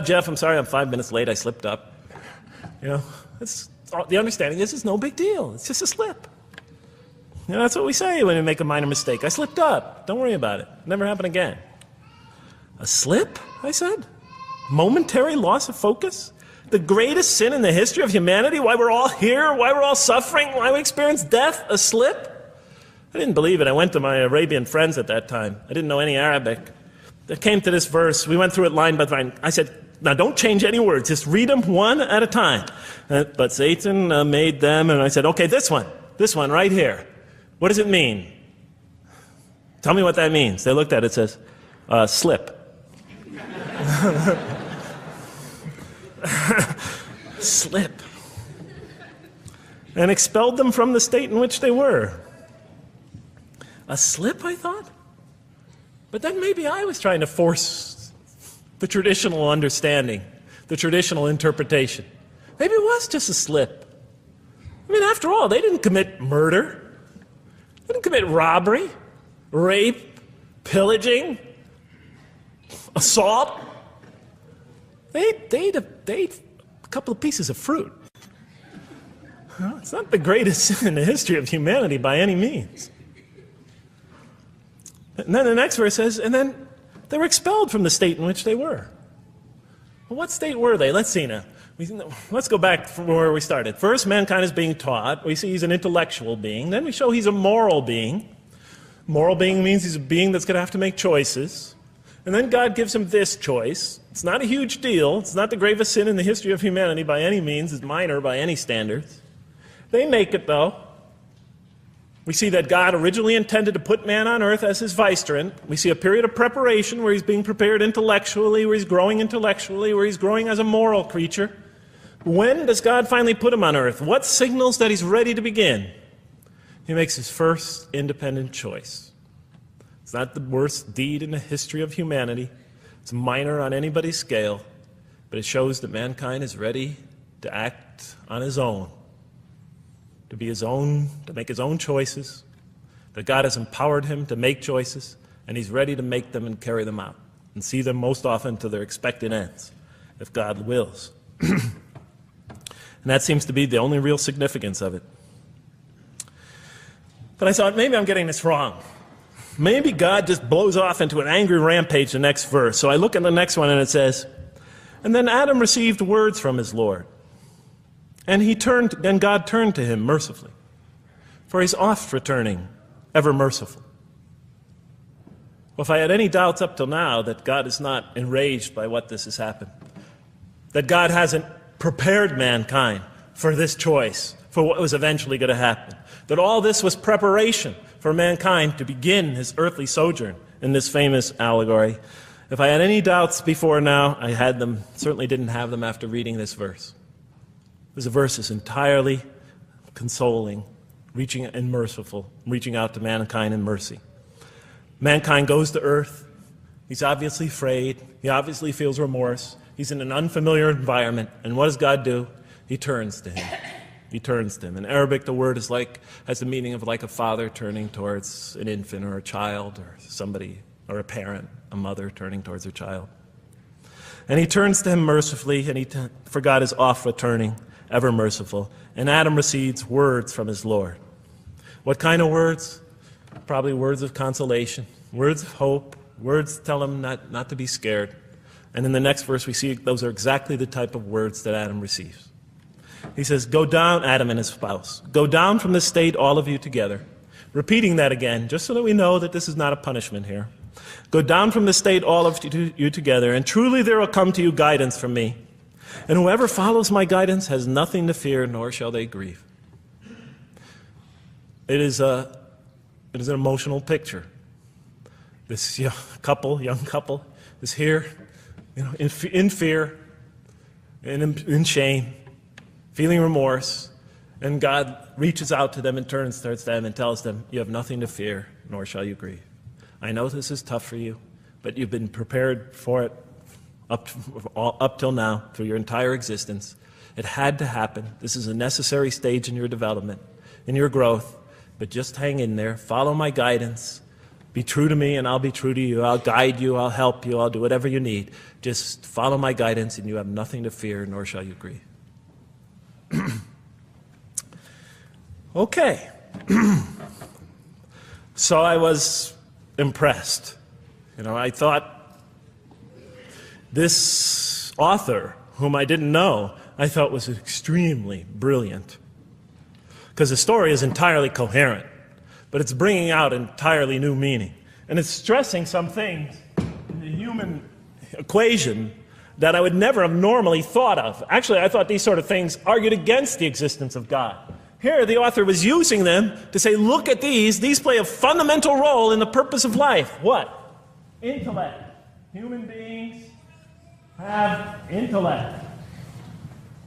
"Jeff, I'm sorry I'm 5 minutes late, I slipped up." The understanding is it's no big deal. It's just a slip. That's what we say when we make a minor mistake. I slipped up. Don't worry about it. Never happen again. A slip, I said? Momentary loss of focus? The greatest sin in the history of humanity? Why we're all here? Why we're all suffering? Why we experience death? A slip? I didn't believe it. I went to my Arabian friends at that time. I didn't know any Arabic. They came to this verse. We went through it line by line. I said, now don't change any words. Just read them one at a time. But Satan made them, and I said, okay, this one right here. What does it mean? Tell me what that means. They looked at it, it says, slip. Slip. And expelled them from the state in which they were. A slip, I thought? But then maybe I was trying to force the traditional understanding, the traditional interpretation. Maybe it was just a slip. After all, they didn't commit murder. They didn't commit robbery, rape, pillaging, assault. They ate a couple of pieces of fruit. It's not the greatest sin in the history of humanity by any means. And then the next verse says, and then they were expelled from the state in which they were. Well, what state were they? Let's see now. Let's go back from where we started. First, mankind is being taught. We see he's an intellectual being. Then we show he's a moral being. Moral being means he's a being that's going to have to make choices. And then God gives him this choice. It's not a huge deal. It's not the gravest sin in the history of humanity by any means. It's minor by any standards. They make it, though. We see that God originally intended to put man on earth as his vicegerent. We see a period of preparation where he's being prepared intellectually, where he's growing as a moral creature. When does God finally put him on earth? What signals that he's ready to begin? He makes his first independent choice. It's not the worst deed in the history of humanity. It's minor on anybody's scale, but it shows that mankind is ready to act on his own, to be his own, to make his own choices, that God has empowered him to make choices, and he's ready to make them and carry them out, and see them most often to their expected ends, if God wills. And that seems to be the only real significance of it. But I thought, maybe I'm getting this wrong. Maybe God just blows off into an angry rampage the next verse. So I look at the next one and it says, and then Adam received words from his Lord. And God turned to him mercifully, for he's oft returning, ever merciful. Well, if I had any doubts up till now that God is not enraged by what this has happened, that God hasn't prepared mankind for this choice, for what was eventually going to happen, that all this was preparation for mankind to begin his earthly sojourn in this famous allegory. If I had any doubts before now, I had them, certainly didn't have them after reading this verse. This verse is entirely consoling, reaching and merciful, reaching out to mankind in mercy. Mankind goes to earth. He's obviously afraid. He obviously feels remorse. He's in an unfamiliar environment. And what does God do? He turns to him. He turns to him. In Arabic, the word has the meaning of like a father turning towards an infant or a child or somebody, or a parent, a mother turning towards her child. And he turns to him mercifully, and for God is oft returning, ever merciful. And Adam receives words from his Lord. What kind of words? Probably words of consolation, words of hope, words tell him not to be scared. And in the next verse, we see those are exactly the type of words that Adam receives. He says, go down, Adam and his spouse. Go down from this state, all of you together. Repeating that again, just so that we know that this is not a punishment here. Go down from this state, all of you together, and truly there will come to you guidance from me. And whoever follows my guidance has nothing to fear, nor shall they grieve. It is an emotional picture. This young couple, is here, in fear, and in shame, feeling remorse, and God reaches out to them and turns towards them and tells them, you have nothing to fear, nor shall you grieve. I know this is tough for you, but you've been prepared for it up till now, through your entire existence. It had to happen. This is a necessary stage in your development, in your growth, but just hang in there, follow my guidance, be true to me and I'll be true to you. I'll guide you, I'll help you, I'll do whatever you need. Just follow my guidance and you have nothing to fear, nor shall you grieve. Okay. So I was impressed. I thought this author, whom I didn't know, I thought was extremely brilliant. Because the story is entirely coherent, but it's bringing out entirely new meaning. And it's stressing some things in the human equation that I would never have normally thought of. Actually, I thought these sort of things argued against the existence of God. Here, the author was using them to say, look at these. These play a fundamental role in the purpose of life. What? Intellect. Human beings have intellect.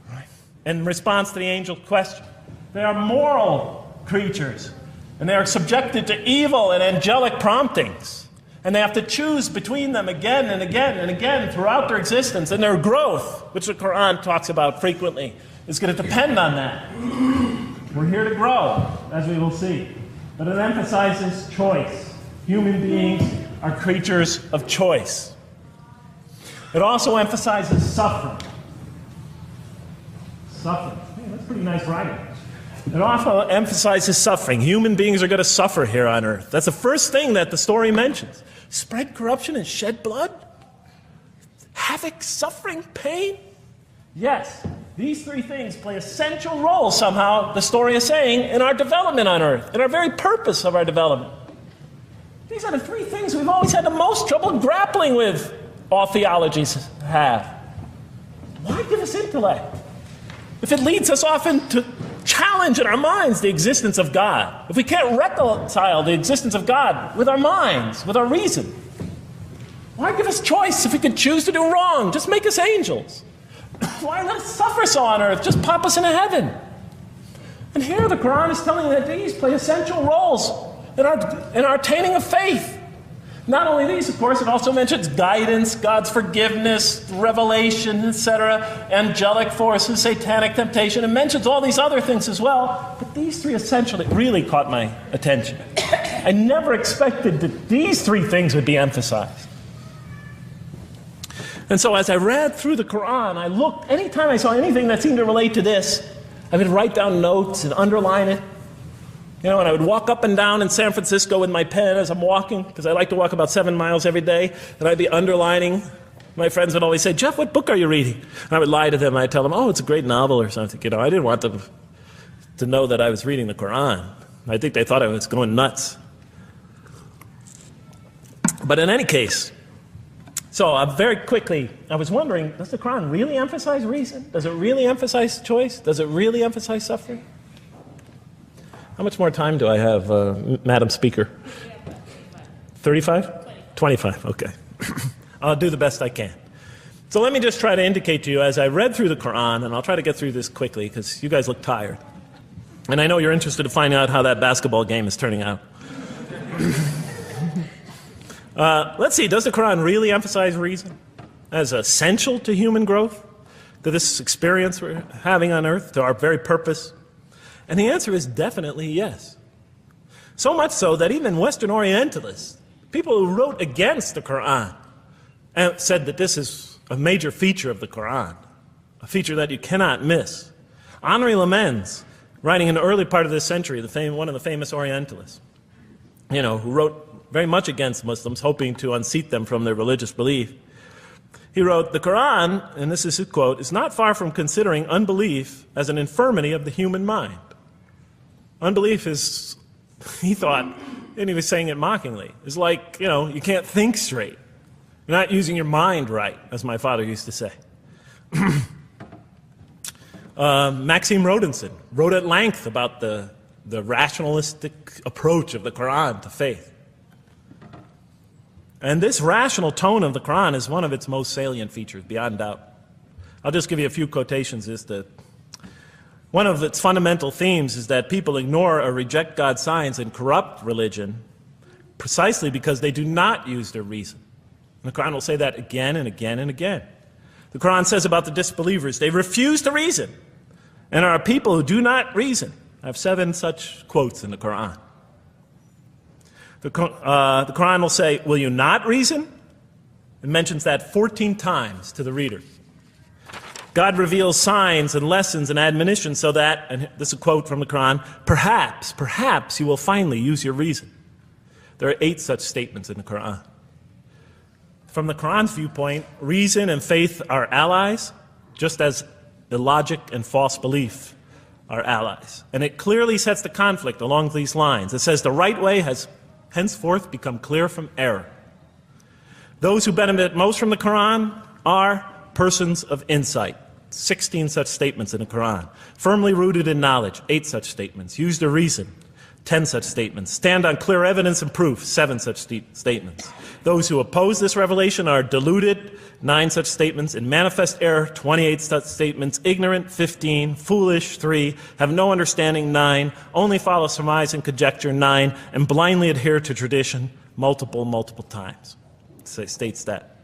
Right. In response to the angel's question, they are moral creatures, and they are subjected to evil and angelic promptings. And they have to choose between them again and again and again throughout their existence. And their growth, which the Quran talks about frequently, is going to depend on that. We're here to grow, as we will see. But it emphasizes choice. Human beings are creatures of choice. It also emphasizes suffering. Suffering. Hey, that's pretty nice writing. It also emphasizes suffering. Human beings are going to suffer here on earth. That's the first thing that the story mentions. Spread corruption and shed blood? Havoc, suffering, pain? Yes, these three things play a central role somehow, the story is saying, in our development on earth, in our very purpose of our development. These are the three things we've always had the most trouble grappling with, all theologies have. Why give us intellect if it leads us often to challenge in our minds the existence of God? If we can't reconcile the existence of God with our minds, with our reason, why give us choice if we could choose to do wrong? Just make us angels. Why let us suffer so on earth? Just pop us into heaven. And here the Quran is telling that these play essential roles in our attaining of faith. Not only these, of course, it also mentions guidance, God's forgiveness, revelation, etc., angelic forces, satanic temptation. It mentions all these other things as well. But these three essentially really caught my attention. I never expected that these three things would be emphasized. And so as I read through the Quran, I looked, anytime I saw anything that seemed to relate to this, I would write down notes and underline it. You know, and I would walk up and down in San Francisco with my pen as I'm walking, because I like to walk about 7 miles every day, and I'd be underlining. My friends would always say, "Jeff, what book are you reading?" And I would lie to them. I'd tell them, "Oh, it's a great novel or something." You know, I didn't want them to know that I was reading the Quran. I think they thought I was going nuts. But in any case, so very quickly, I was wondering, does the Quran really emphasize reason? Does it really emphasize choice? Does it really emphasize suffering? How much more time do I have, Madam Speaker? 35? 25, okay. I'll do the best I can. So let me just try to indicate to you, as I read through the Quran, and I'll try to get through this quickly because you guys look tired. And I know you're interested to find out how that basketball game is turning out. Let's see, does the Quran really emphasize reason as essential to human growth, to this experience we're having on earth, to our very purpose? And the answer is definitely yes. So much so that even Western Orientalists, people who wrote against the Quran, said that this is a major feature of the Quran, a feature that you cannot miss. Henri Lamens, writing in the early part of this century, one of the famous Orientalists, you know, who wrote very much against Muslims, hoping to unseat them from their religious belief. He wrote, "The Quran," and this is his quote, "is not far from considering unbelief as an infirmity of the human mind." Unbelief is, he thought, and he was saying it mockingly, is like, you know, you can't think straight. You're not using your mind right, as my father used to say. Maxime Rodinson wrote at length about the rationalistic approach of the Quran to faith. And this rational tone of the Quran is one of its most salient features, beyond doubt. I'll just give you a few quotations. One of its fundamental themes is that people ignore or reject God's signs and corrupt religion precisely because they do not use their reason. And the Quran will say that again and again and again. The Quran says about the disbelievers, they refuse to reason and are people who do not reason. I have 7 such quotes in the Quran. The Quran will say, "Will you not reason?" It mentions that 14 times to the reader. God reveals signs and lessons and admonitions so that, and this is a quote from the Quran, perhaps you will finally use your reason. There are 8 such statements in the Quran. From the Quran's viewpoint, reason and faith are allies, just as illogic and false belief are allies. And it clearly sets the conflict along these lines. It says the right way has henceforth become clear from error. Those who benefit most from the Quran are persons of insight. 16 such statements in the Quran. Firmly rooted in knowledge, 8 such statements. Use their reason, 10 such statements. Stand on clear evidence and proof, 7 such statements. Those who oppose this revelation are deluded, 9 such statements. In manifest error, 28 such statements. Ignorant, 15. Foolish, 3. Have no understanding, 9. Only follow surmise and conjecture, 9. And blindly adhere to tradition, multiple times. It states that.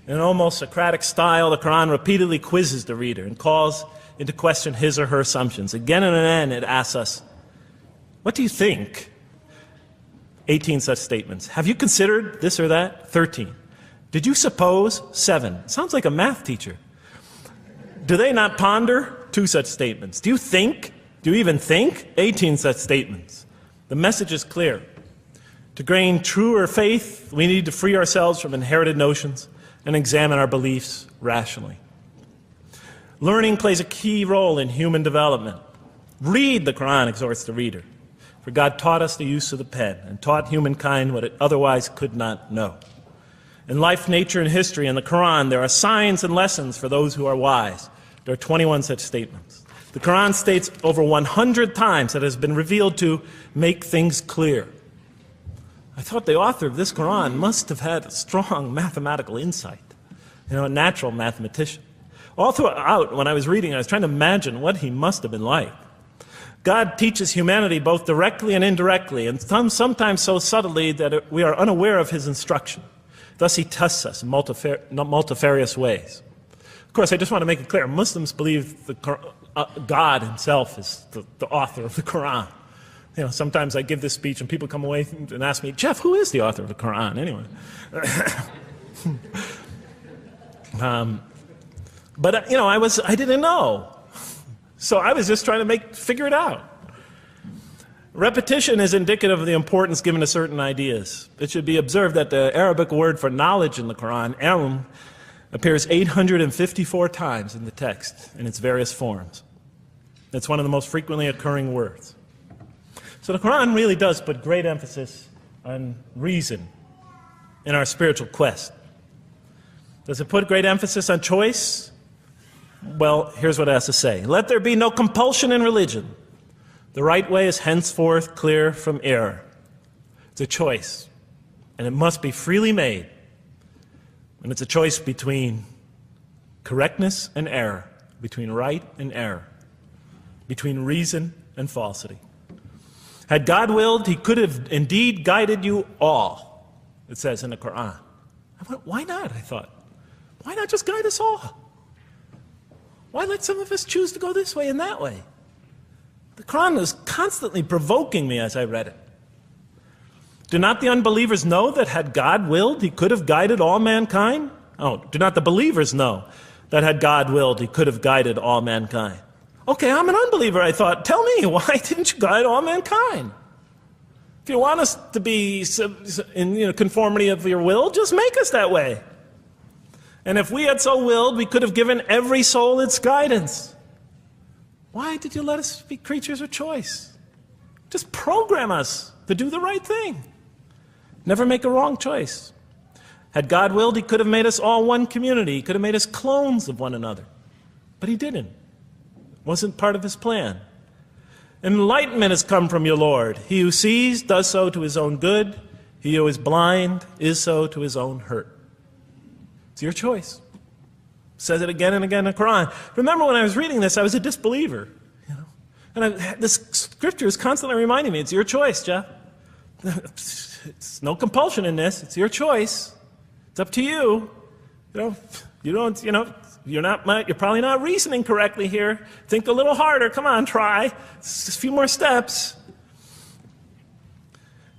In an almost Socratic style, the Quran repeatedly quizzes the reader and calls into question his or her assumptions. Again and again, it asks us, what do you think? 18 such statements. Have you considered this or that? 13. Did you suppose? 7. Sounds like a math teacher. Do they not ponder? 2 such statements. Do you think? Do you even think? 18 such statements. The message is clear. To gain truer faith, we need to free ourselves from inherited notions and examine our beliefs rationally. Learning plays a key role in human development. Read, the Quran exhorts the reader. For God taught us the use of the pen and taught humankind what it otherwise could not know. In life, nature, and history, in the Quran, there are signs and lessons for those who are wise. There are 21 such statements. The Quran states over 100 times that it has been revealed to make things clear. I thought the author of this Quran must have had a strong mathematical insight, a natural mathematician. All throughout, when I was reading, I was trying to imagine what he must have been like. God teaches humanity both directly and indirectly, and sometimes so subtly that we are unaware of his instruction. Thus, he tests us in multifarious ways. Of course, I just want to make it clear, Muslims believe God himself is the author of the Quran. Sometimes I give this speech and people come away and ask me, Jeff, who is the author of the Quran anyway? But I didn't know. So I was just trying to figure it out. Repetition is indicative of the importance given to certain ideas. It should be observed that the Arabic word for knowledge in the Quran, ilm, appears 854 times in the text in its various forms. It's one of the most frequently occurring words. So the Quran really does put great emphasis on reason in our spiritual quest. Does it put great emphasis on choice? Well, here's what it has to say. Let there be no compulsion in religion. The right way is henceforth clear from error. It's a choice, and it must be freely made. And it's a choice between correctness and error, between right and error, between reason and falsity. Had God willed, he could have indeed guided you all, it says in the Quran. I went, why not? I thought. Why not just guide us all? Why let some of us choose to go this way and that way? The Quran was constantly provoking me as I read it. Do not the unbelievers know that had God willed, he could have guided all mankind? Oh, do not the believers know that had God willed, he could have guided all mankind? Okay, I'm an unbeliever, I thought. Tell me, why didn't you guide all mankind? If you want us to be in conformity of your will, just make us that way. And if we had so willed, we could have given every soul its guidance. Why did you let us be creatures of choice? Just program us to do the right thing. Never make a wrong choice. Had God willed, he could have made us all one community. He could have made us clones of one another. But he didn't. It wasn't part of his plan. Enlightenment has come from your Lord. He who sees does so to his own good. He who is blind is so to his own hurt. It's your choice. It says it again and again in the Quran. Remember when I was reading this, I was a disbeliever. And this scripture is constantly reminding me, it's your choice, Jeff. It's no compulsion in this. It's your choice. It's up to you. You're probably not reasoning correctly here. Think a little harder. Come on, try. It's just a few more steps.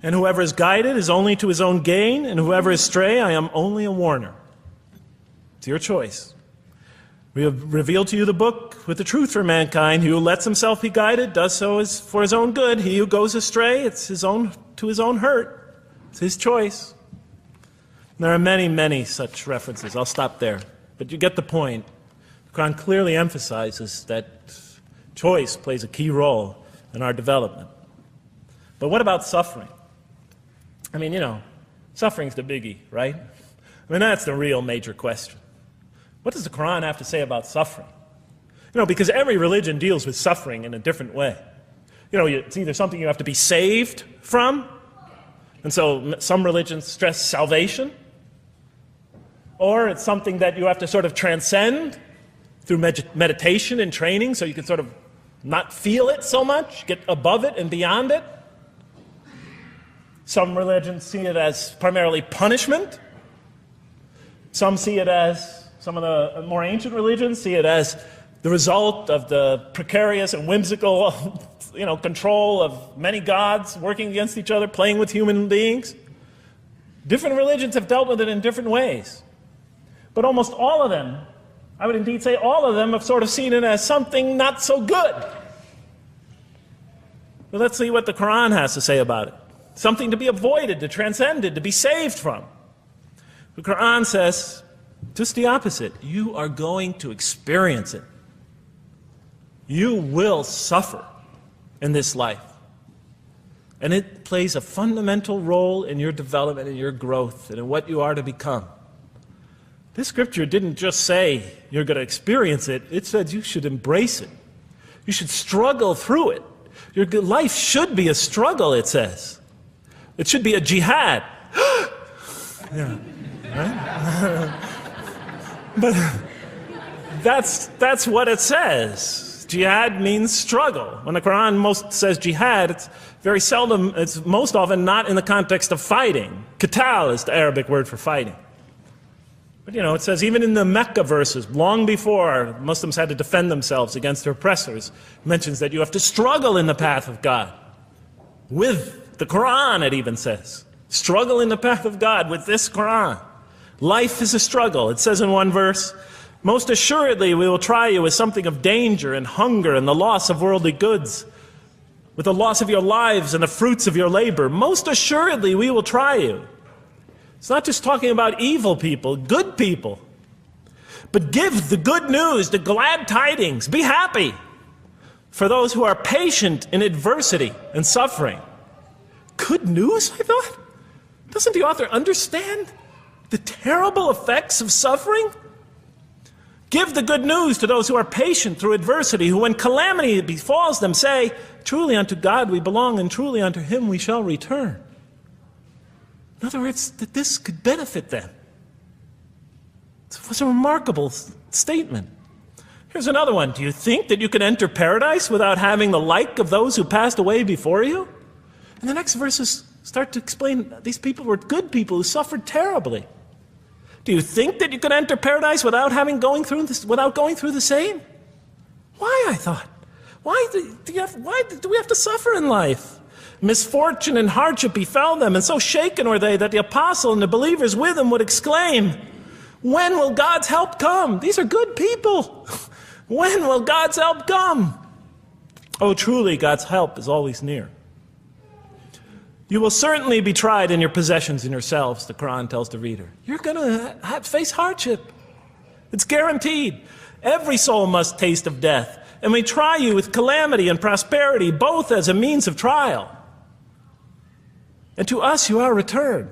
And whoever is guided is only to his own gain, and whoever is stray, I am only a warner. It's your choice. We have revealed to you the book with the truth for mankind. He who lets himself be guided does so for his own good. He who goes astray, it's to his own hurt. It's his choice. There are many, many such references. I'll stop there. But you get the point. The Quran clearly emphasizes that choice plays a key role in our development. But what about suffering? Suffering's the biggie, right? That's the real major question. What does the Quran have to say about suffering? Because every religion deals with suffering in a different way. It's either something you have to be saved from, and so some religions stress salvation, or it's something that you have to sort of transcend through meditation and training, so you can sort of not feel it so much, get above it and beyond it. Some religions see it as primarily punishment. Some see it as, some of the more ancient religions see it as the result of the precarious and whimsical, control of many gods working against each other, playing with human beings. Different religions have dealt with it in different ways. But almost all of them, I would indeed say all of them, have sort of seen it as something not so good. But let's see what the Quran has to say about it. Something to be avoided, to transcended, to be saved from. The Quran says just the opposite. You are going to experience it. You will suffer in this life. And it plays a fundamental role in your development and your growth and in what you are to become. This scripture didn't just say you're going to experience it. It said you should embrace it. You should struggle through it. Your life should be a struggle, it says. It should be a jihad. Yeah, right? But that's what it says. Jihad means struggle. When the Quran most says jihad, it's very seldom, it's most often not in the context of fighting. Qital is the Arabic word for fighting. But it says even in the Mecca verses, long before Muslims had to defend themselves against their oppressors, it mentions that you have to struggle in the path of God. With the Quran, it even says. Struggle in the path of God with this Quran. Life is a struggle. It says in one verse, most assuredly we will try you with something of danger and hunger and the loss of worldly goods, with the loss of your lives and the fruits of your labor. Most assuredly we will try you. It's not just talking about evil people, good people. But give the good news, the glad tidings. Be happy for those who are patient in adversity and suffering. Good news, I thought? Doesn't the author understand the terrible effects of suffering? Give the good news to those who are patient through adversity, who when calamity befalls them say, truly unto God we belong and truly unto him we shall return. In other words, that this could benefit them. It was a remarkable statement. Here's another one. Do you think that you can enter paradise without having the like of those who passed away before you? And the next verses start to explain these people were good people who suffered terribly. Do you think that you can enter paradise without going through the same? Why, I thought? Why do we have to suffer in life? Misfortune and hardship befell them, and so shaken were they that the apostle and the believers with him would exclaim, when will God's help come? These are good people. When will God's help come? Oh, truly, God's help is always near. You will certainly be tried in your possessions and yourselves, the Quran tells the reader. You're going to face hardship. It's guaranteed. Every soul must taste of death, and we try you with calamity and prosperity, both as a means of trial. And to us you are returned.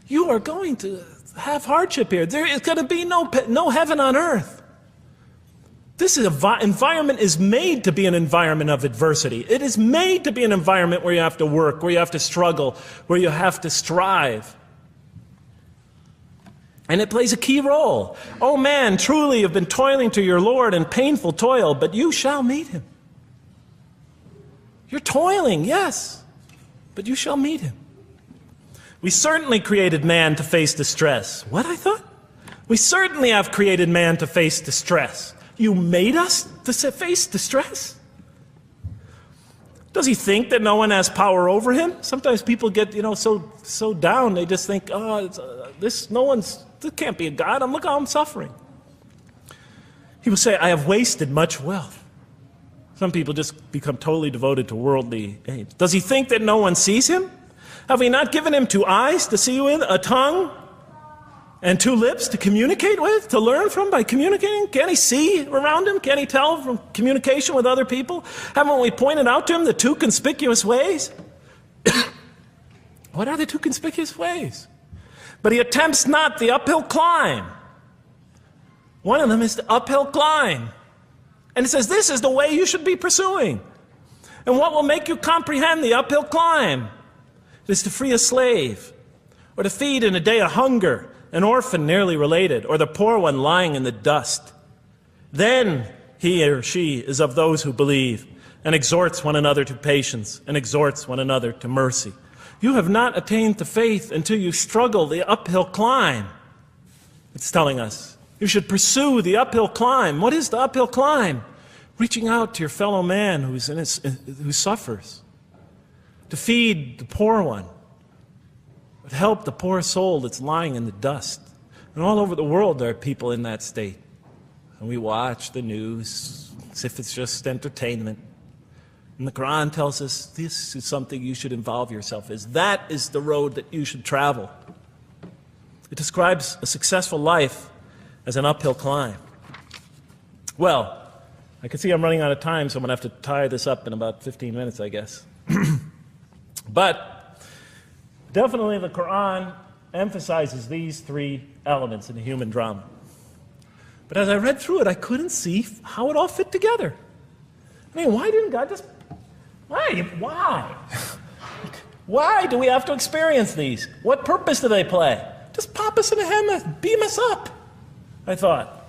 You are going to have hardship here. There is going to be no heaven on earth. This environment is made to be an environment of adversity. It is made to be an environment where you have to work, where you have to struggle, where you have to strive. And it plays a key role. Oh man, truly you've been toiling to your Lord in painful toil, but you shall meet him. You're toiling, yes, but you shall meet him. We certainly created man to face distress. What, I thought? We certainly have created man to face distress. You made us to face distress? Does he think that no one has power over him? Sometimes people get, so down, they just think, this can't be a God. Look how I'm suffering. He will say, I have wasted much wealth. Some people just become totally devoted to worldly aims. Does he think that no one sees him? Have we not given him 2 eyes to see with, a tongue, and 2 lips to communicate with, to learn from by communicating? Can't he see around him? Can't he tell from communication with other people? Haven't we pointed out to him the 2 conspicuous ways? What are the 2 conspicuous ways? But he attempts not the uphill climb. One of them is the uphill climb. And it says this is the way you should be pursuing. And what will make you comprehend the uphill climb? It is to free a slave, or to feed in a day of hunger, an orphan nearly related, or the poor one lying in the dust. Then he or she is of those who believe, and exhorts one another to patience, and exhorts one another to mercy. You have not attained to faith until you struggle the uphill climb. It's telling us you should pursue the uphill climb. What is the uphill climb? Reaching out to your fellow man who suffers. To feed the poor one. To help the poor soul that's lying in the dust. And all over the world there are people in that state. And we watch the news as if it's just entertainment. And the Quran tells us this is something you should involve yourself in. That is the road that you should travel. It describes a successful life as an uphill climb. Well, I can see I'm running out of time, so I'm going to have to tie this up in about 15 minutes, I guess. But definitely the Quran emphasizes these three elements in the human drama. But as I read through it, I couldn't see how it all fit together. I mean, why didn't God just... Why? Why do we have to experience these? What purpose do they play? Just pop us in the head, beam us up, I thought.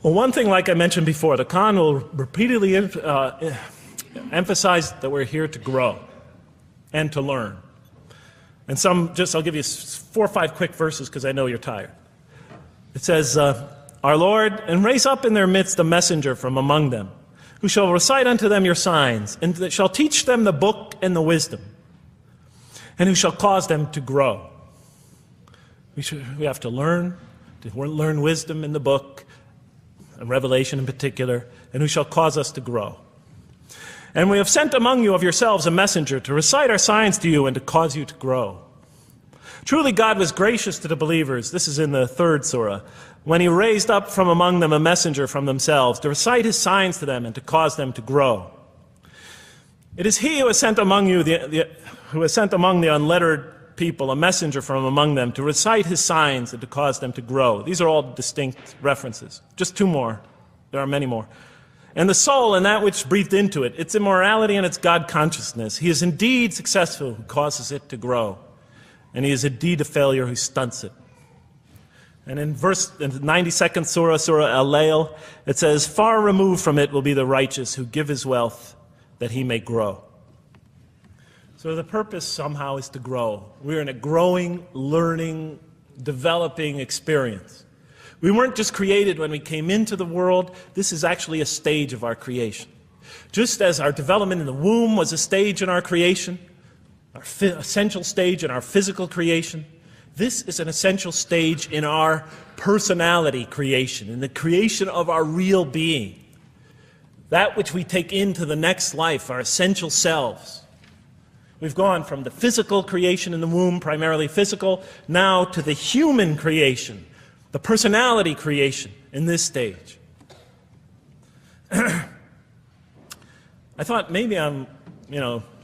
Well, one thing, like I mentioned before, the Quran will repeatedly emphasize that we're here to grow and to learn. And I'll give you 4 or 5 quick verses because I know you're tired. It says, Our Lord, and raise up in their midst a messenger from among them, who shall recite unto them your signs, and that shall teach them the book and the wisdom, and who shall cause them to grow. We have to learn wisdom in the book, and Revelation in particular, and who shall cause us to grow. And we have sent among you of yourselves a messenger to recite our signs to you and to cause you to grow. Truly God was gracious to the believers, this is in the 3rd surah, when he raised up from among them a messenger from themselves to recite his signs to them and to cause them to grow. It is he who has sent among you among the unlettered people a messenger from among them to recite his signs and to cause them to grow. These are all distinct references. Just 2 more. There are many more. And the soul and that which breathed into it, its immorality and its God consciousness. He is indeed successful who causes it to grow. And he is indeed a failure who stunts it. And in the 92nd surah, Surah Al-Layl, it says, Far removed from it will be the righteous who give his wealth that he may grow. So the purpose somehow is to grow. We're in a growing, learning, developing experience. We weren't just created when we came into the world. This is actually a stage of our creation. Just as our development in the womb was a stage in our creation, our essential stage in our physical creation, this is an essential stage in our personality creation, in the creation of our real being. That which we take into the next life, our essential selves. We've gone from the physical creation in the womb, primarily physical, now to the human creation, the personality creation in this stage. I thought maybe I'm,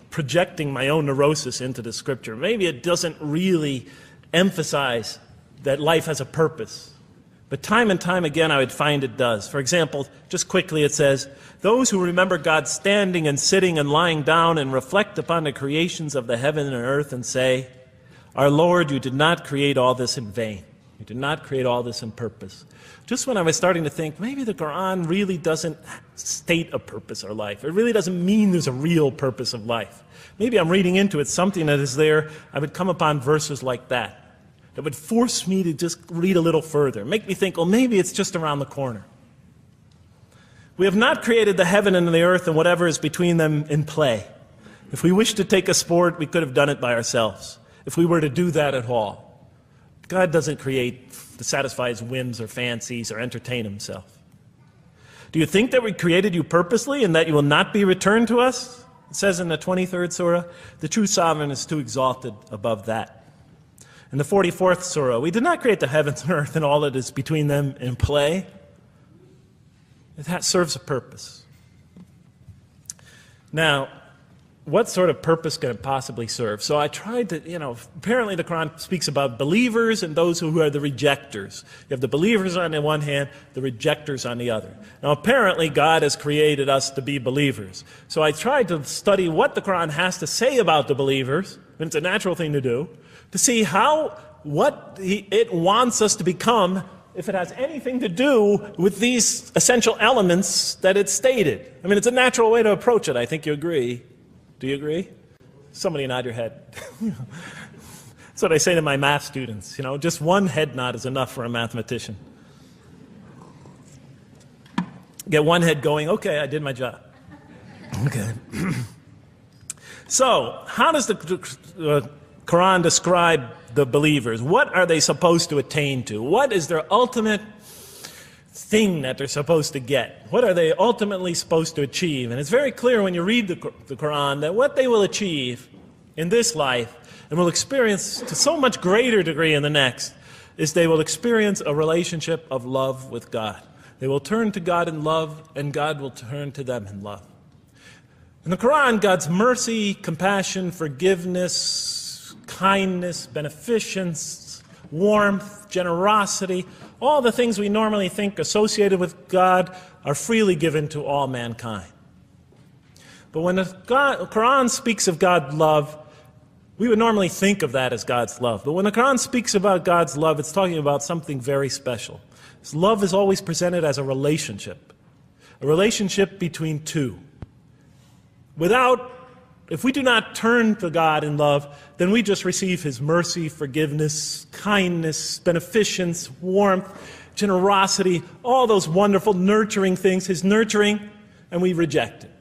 projecting my own neurosis into the scripture. Maybe it doesn't really emphasize that life has a purpose. But time and time again, I would find it does. For example, just quickly it says, those who remember God standing and sitting and lying down and reflect upon the creations of the heaven and earth and say, Our Lord, you did not create all this in vain. You did not create all this in purpose. Just when I was starting to think, maybe the Quran really doesn't state a purpose of life. It really doesn't mean there's a real purpose of life. Maybe I'm reading into it something that is there. I would come upon verses like that would force me to just read a little further, make me think, well, maybe it's just around the corner. We have not created the heaven and the earth and whatever is between them in play. If we wished to take a sport, we could have done it by ourselves, if we were to do that at all. God doesn't create to satisfy his whims or fancies or entertain himself. Do you think that we created you purposely and that you will not be returned to us? It says in the 23rd surah, the true sovereign is too exalted above that. In the 44th surah, we did not create the heavens and earth and all that is between them in play. That serves a purpose. Now, what sort of purpose can it possibly serve? So I tried to, apparently the Quran speaks about believers and those who are the rejectors. You have the believers on the one hand, the rejectors on the other. Now apparently God has created us to be believers. So I tried to study what the Quran has to say about the believers, and it's a natural thing to do, to see what it wants us to become if it has anything to do with these essential elements that it stated. I mean, it's a natural way to approach it. I think you agree. Do you agree? Somebody nod your head. That's what I say to my math students. Just one head nod is enough for a mathematician. Get one head going, okay, I did my job. Okay. So, how does the Quran describe the believers? What are they supposed to attain to? What is their ultimate thing that they're supposed to get? What are they ultimately supposed to achieve? And it's very clear when you read the Quran that what they will achieve in this life and will experience to so much greater degree in the next is they will experience a relationship of love with God. They will turn to God in love and God will turn to them in love. In the Quran, God's mercy, compassion, forgiveness, kindness, beneficence, warmth, generosity, all the things we normally think associated with God are freely given to all mankind. But when the Quran speaks of God's love, we would normally think of that as God's love. But when the Quran speaks about God's love, it's talking about something very special. This love is always presented as a relationship between two. If we do not turn to God in love, then we just receive His mercy, forgiveness, kindness, beneficence, warmth, generosity, all those wonderful nurturing things, His nurturing, and we reject it.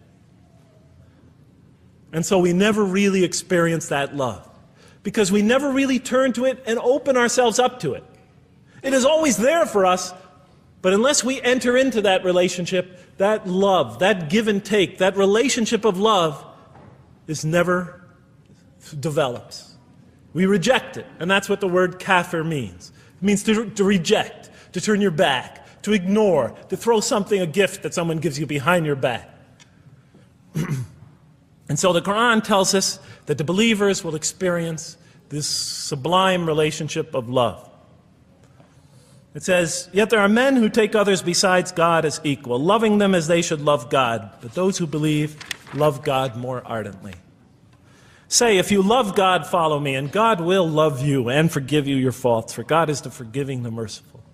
And so we never really experience that love, because we never really turn to it and open ourselves up to it. It is always there for us, but unless we enter into that relationship, that love, that give and take, that relationship of love is never develops. We reject it, and that's what the word kafir means. It means to reject, to turn your back, to ignore, to throw something, a gift that someone gives you behind your back. And so the Quran tells us that the believers will experience this sublime relationship of love. It says, "Yet there are men who take others besides God as equal, loving them as they should love God. But those who believe love God more ardently. Say, if you love God, follow me, and God will love you and forgive you your faults, for God is the forgiving, the merciful.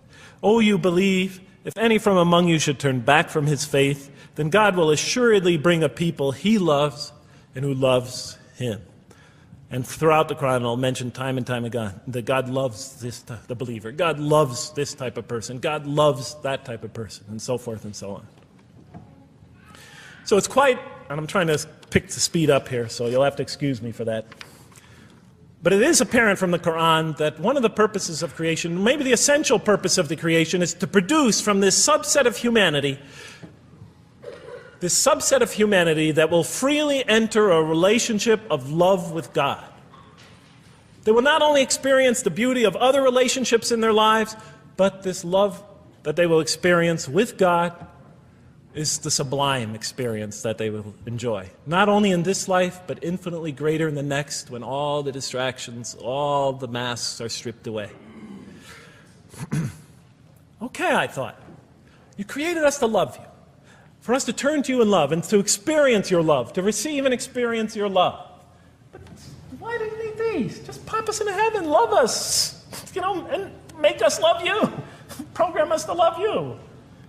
O you believe, if any from among you should turn back from his faith, then God will assuredly bring a people He loves and who loves Him." And throughout the Quran, I'll mention time and time again that God loves the believer. God loves this type of person. God loves that type of person, and so forth and so on. So it's quite, and I'm trying to pick the speed up here, so you'll have to excuse me for that. But it is apparent from the Quran that one of the purposes of creation, maybe the essential purpose of the creation, is to produce from this subset of humanity that will freely enter a relationship of love with God. They will not only experience the beauty of other relationships in their lives, but this love that they will experience with God is the sublime experience that they will enjoy. Not only in this life, but infinitely greater in the next, when all the distractions, all the masks are stripped away. Okay, I thought, you created us to love you, for us to turn to you in love and to experience your love, to receive and experience your love. But why do you need these? Just pop us into heaven, love us, and make us love you. Program us to love you.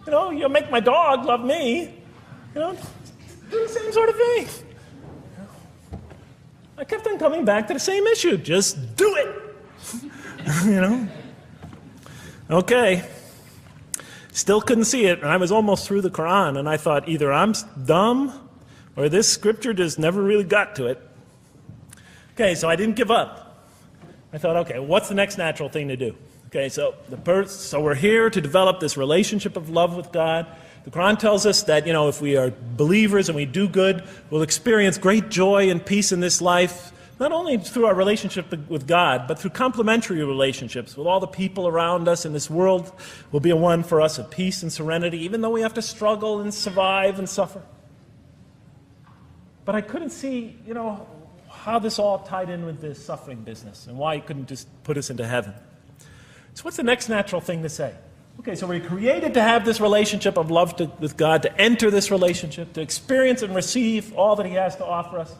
You'll make my dog love me. Do the same sort of thing. I kept on coming back to the same issue. Just do it. Okay. Still couldn't see it, and I was almost through the Quran, and I thought either I'm dumb or this scripture just never really got to it. Okay, so I didn't give up. I thought, okay, what's the next natural thing to do? Okay, so we're here to develop this relationship of love with God. The Quran tells us that, if we are believers and we do good, we'll experience great joy and peace in this life, not only through our relationship with God, but through complementary relationships with all the people around us in this world will be a one for us of peace and serenity, even though we have to struggle and survive and suffer. But I couldn't see, how this all tied in with this suffering business and why He couldn't just put us into heaven. So what's the next natural thing to say? Okay, so we're created to have this relationship of love with God, to enter this relationship, to experience and receive all that He has to offer us.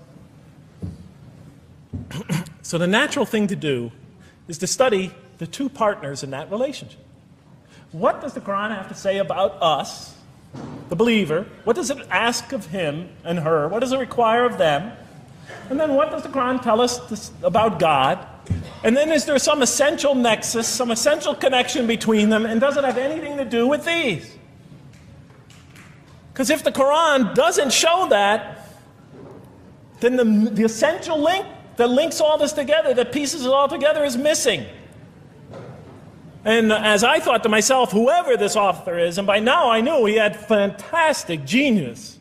So the natural thing to do is to study the two partners in that relationship. What does the Quran have to say about us, the believer? What does it ask of him and her? What does it require of them? And then what does the Quran tell us about God? And then is there some essential nexus, some essential connection between them, and does it have anything to do with these? Because if the Quran doesn't show that, then the essential link that links all this together, that pieces it all together, is missing. And as I thought to myself, whoever this author is, and by now I knew he had fantastic genius,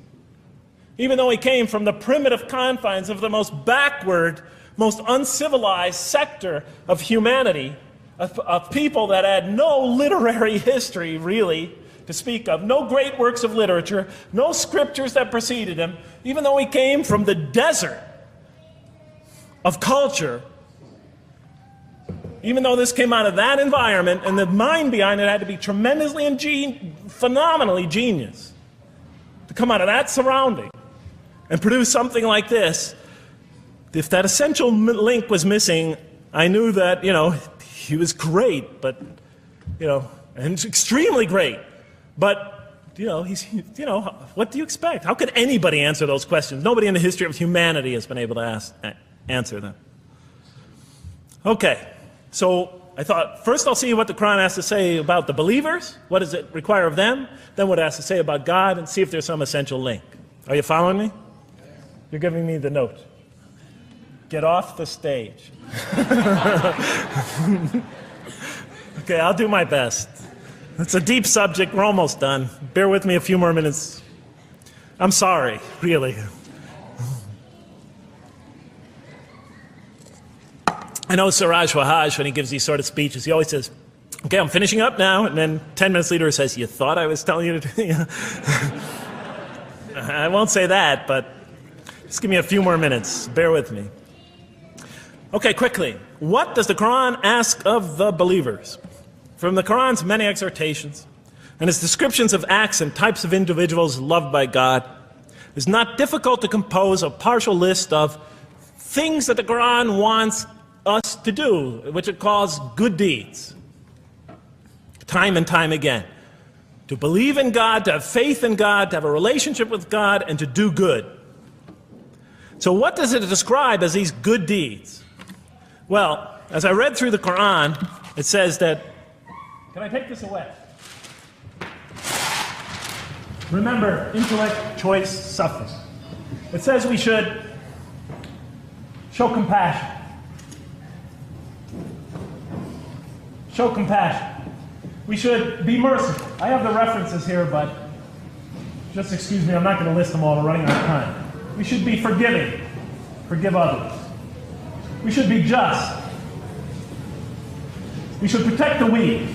even though he came from the primitive confines of the most backward, most uncivilized sector of humanity, of people that had no literary history, really, to speak of, no great works of literature, no scriptures that preceded him, even though he came from the desert of culture. Even though this came out of that environment, and the mind behind it had to be tremendously and phenomenally genius to come out of that surrounding and produce something like this. If that essential link was missing, I knew that, he was great, but, and extremely great. But, what do you expect? How could anybody answer those questions? Nobody in the history of humanity has been able to answer them. Okay. So I thought, first I'll see what the Quran has to say about the believers. What does it require of them? Then what it has to say about God, and see if there's some essential link. Are you following me? You're giving me the note. Get off the stage. Okay, I'll do my best. It's a deep subject. We're almost done. Bear with me a few more minutes. I'm sorry, really. I know Siraj Wahhaj, when he gives these sort of speeches, he always says, okay, I'm finishing up now, and then 10 minutes later he says, you thought I was telling you to... I won't say that, but just give me a few more minutes. Bear with me. Okay, quickly. What does the Quran ask of the believers? From the Quran's many exhortations and its descriptions of acts and types of individuals loved by God, it's not difficult to compose a partial list of things that the Quran wants us to do, which it calls good deeds, time and time again. To believe in God, to have faith in God, to have a relationship with God, and to do good. So what does it describe as these good deeds? Well, as I read through the Quran, it says that, can I take this away? Remember, intellect, choice, suffering. It says we should show compassion. Show compassion. We should be merciful. I have the references here, but just excuse me, I'm not going to list them all. We're running out of time. We should be forgiving. Forgive others. We should be just. We should protect the weak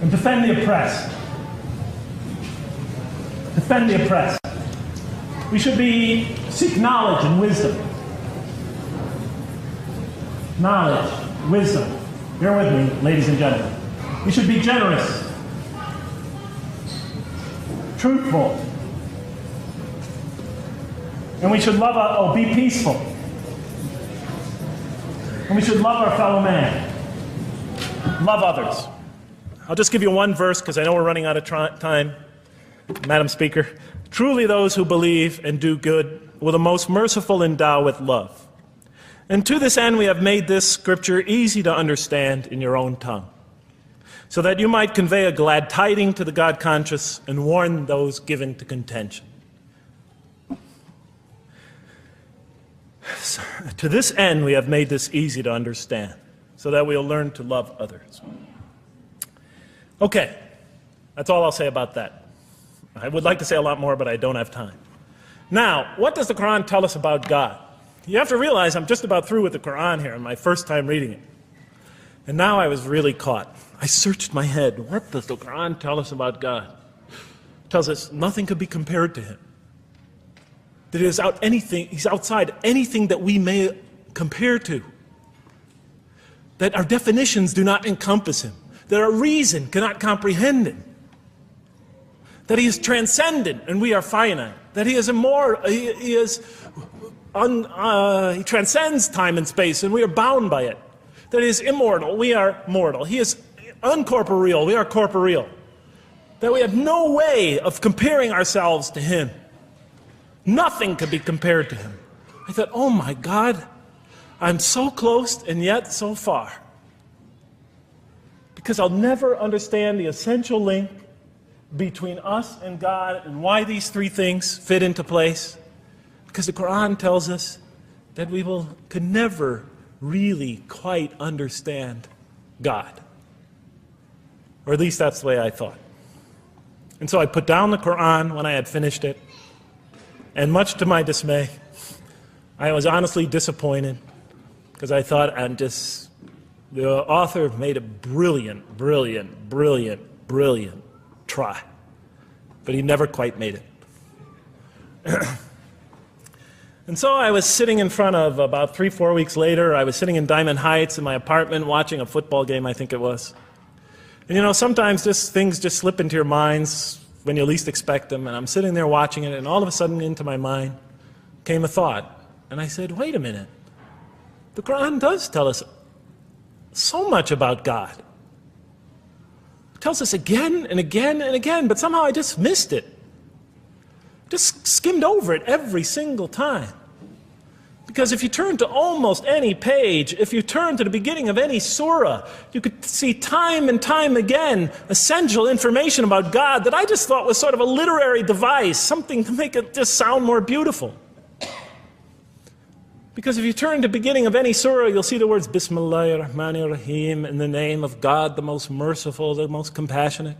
and defend the oppressed. Defend the oppressed. We should seek knowledge and wisdom. Knowledge, wisdom. Bear with me, ladies and gentlemen. We should be generous, truthful, and we should be peaceful. And we should love our fellow man. Love others. I'll just give you one verse because I know we're running out of time, Madam Speaker. Truly those who believe and do good will the most merciful endow with love. And to this end we have made this scripture easy to understand in your own tongue, so that you might convey a glad tiding to the God-conscious and warn those given to contention. So, to this end we have made this easy to understand, so that we'll learn to love others. Okay, that's all I'll say about that. I would like to say a lot more, but I don't have time. Now, what does the Quran tell us about God? You have to realize I'm just about through with the Quran here, my first time reading it. And now I was really caught. I searched my head. What does the Quran tell us about God? It tells us nothing could be compared to him. That he's outside anything that we may compare to. That our definitions do not encompass him. That our reason cannot comprehend him. That he is transcendent and we are finite. That he is immortal. He transcends time and space and we are bound by it. That he is immortal, we are mortal. He is uncorporeal, we are corporeal. That we have no way of comparing ourselves to him. Nothing could be compared to him. I thought, oh my God, I'm so close and yet so far. Because I'll never understand the essential link between us and God and why these three things fit into place. Because the Quran tells us that we could never really quite understand God. Or at least that's the way I thought. And so I put down the Quran when I had finished it. And much to my dismay, I was honestly disappointed because I thought The author made a brilliant, brilliant, brilliant, brilliant try, but he never quite made it. And so I was sitting in front of, about 3-4 weeks later, I was sitting in Diamond Heights in my apartment watching a football game, I think it was. And you know, sometimes things just slip into your minds when you least expect them, and I'm sitting there watching it, and all of a sudden into my mind came a thought. And I said, wait a minute. The Quran does tell us so much about God. It tells us again and again and again, but somehow I just missed it. Just skimmed over it every single time. Because if you turn to almost any page, if you turn to the beginning of any surah, you could see time and time again essential information about God that I just thought was sort of a literary device, something to make it just sound more beautiful. Because if you turn to the beginning of any surah, you'll see the words Bismillahir Rahmanir Rahim, in the name of God, the most merciful, the most compassionate.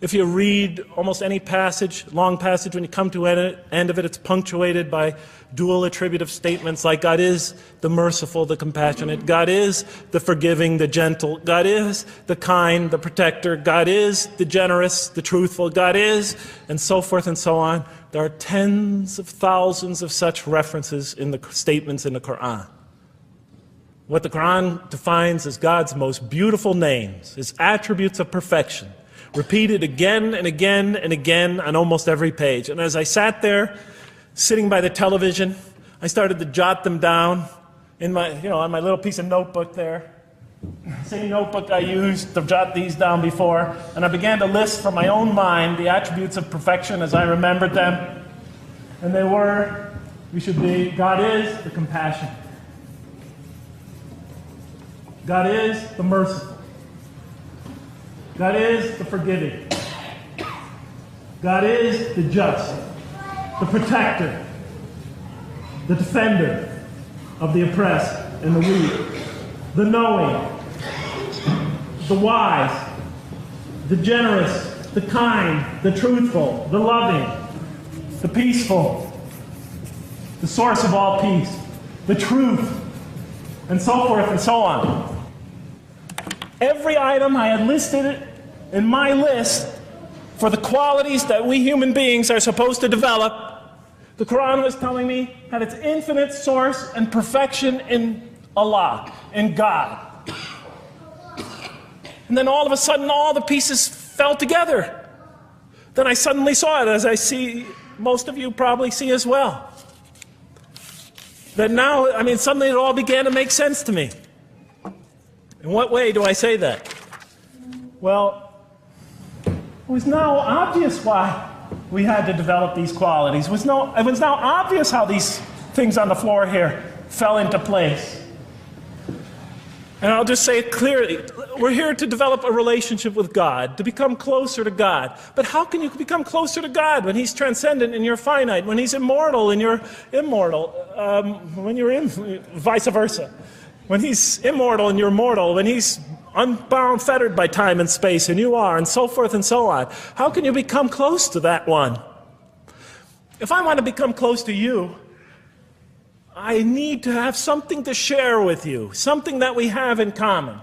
If you read almost any passage, long passage, when you come to the end of it, it's punctuated by dual attributive statements like God is the merciful, the compassionate, God is the forgiving, the gentle, God is the kind, the protector, God is the generous, the truthful, God is, and so forth and so on. There are tens of thousands of such references in the statements in the Quran. What the Quran defines as God's most beautiful names, His attributes of perfection, repeated again and again and again on almost every page. And as I sat there, sitting by the television, I started to jot them down in my, on my little piece of notebook there. Same notebook I used to jot these down before. And I began to list from my own mind the attributes of perfection as I remembered them. And they were, God is the compassionate. God is the merciful. God is the forgiving. God is the just, the protector, the defender of the oppressed and the weak, the knowing, the wise, the generous, the kind, the truthful, the loving, the peaceful, the source of all peace, the truth, and so forth and so on. Every item I had listed in my list for the qualities that we human beings are supposed to develop, the Quran was telling me had its infinite source and perfection in Allah, in God. And then all of a sudden, all the pieces fell together. Then I suddenly saw it, as I see most of you probably see as well. That now, suddenly it all began to make sense to me. In what way do I say that? Well, it was now obvious why we had to develop these qualities. It was now obvious how these things on the floor here fell into place. And I'll just say it clearly. We're here to develop a relationship with God, to become closer to God. But how can you become closer to God when He's transcendent and you're finite, when He's immortal and you're immortal, vice versa? When He's immortal and you're mortal, when He's unbound, fettered by time and space, and you are, and so forth and so on. How can you become close to that one? If I want to become close to you, I need to have something to share with you, something that we have in common.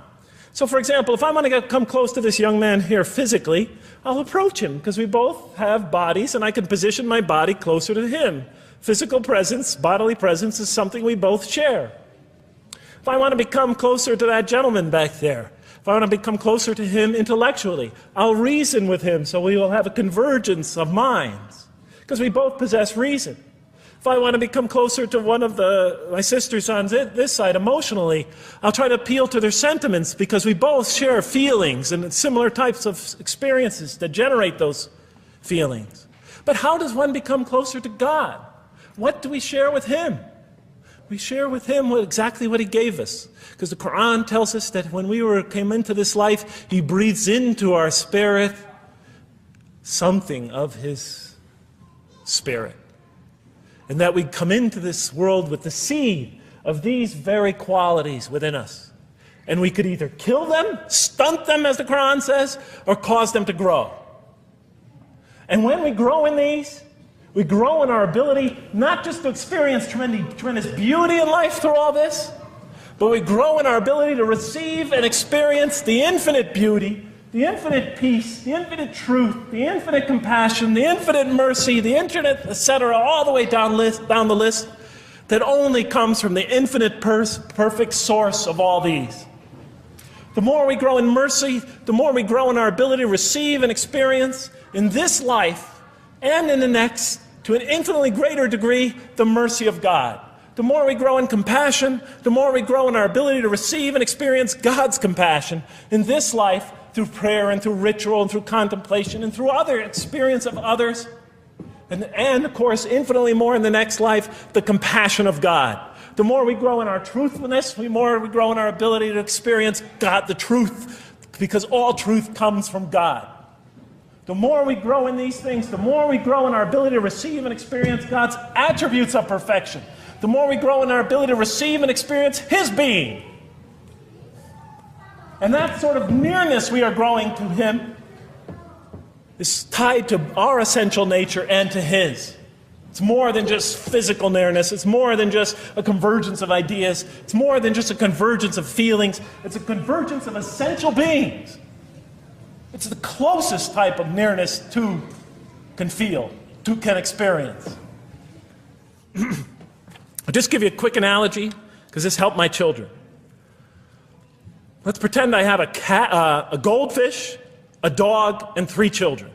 So for example, if I want to come close to this young man here physically, I'll approach him, because we both have bodies, and I can position my body closer to him. Physical presence, bodily presence, is something we both share. If I want to become closer to that gentleman back there, if I want to become closer to him intellectually, I'll reason with him so we will have a convergence of minds, because we both possess reason. If I want to become closer to one of my sisters on this side emotionally, I'll try to appeal to their sentiments, because we both share feelings and similar types of experiences that generate those feelings. But how does one become closer to God? What do we share with Him? We share with Him exactly what He gave us. Because the Quran tells us that when we came into this life, He breathes into our spirit something of His Spirit. And that we come into this world with the seed of these very qualities within us. And we could either kill them, stunt them, as the Quran says, or cause them to grow. And when we grow in these, we grow in our ability not just to experience tremendous beauty in life through all this, but we grow in our ability to receive and experience the infinite beauty, the infinite peace, the infinite truth, the infinite compassion, the infinite mercy, the infinite, etc., all the way down the list, that only comes from the infinite perfect source of all these. The more we grow in mercy, the more we grow in our ability to receive and experience in this life and in the next, to an infinitely greater degree, the mercy of God. The more we grow in compassion, the more we grow in our ability to receive and experience God's compassion in this life through prayer and through ritual and through contemplation and through other experience of others. And of course, infinitely more in the next life, the compassion of God. The more we grow in our truthfulness, the more we grow in our ability to experience God, the truth, because all truth comes from God. The more we grow in these things, the more we grow in our ability to receive and experience God's attributes of perfection. The more we grow in our ability to receive and experience His being. And that sort of nearness we are growing to Him is tied to our essential nature and to His. It's more than just physical nearness. It's more than just a convergence of ideas. It's more than just a convergence of feelings. It's a convergence of essential beings. It's the closest type of nearness two can feel, two can experience. I'll just give you a quick analogy, because this helped my children. Let's pretend I have a goldfish, a dog, and 3 children.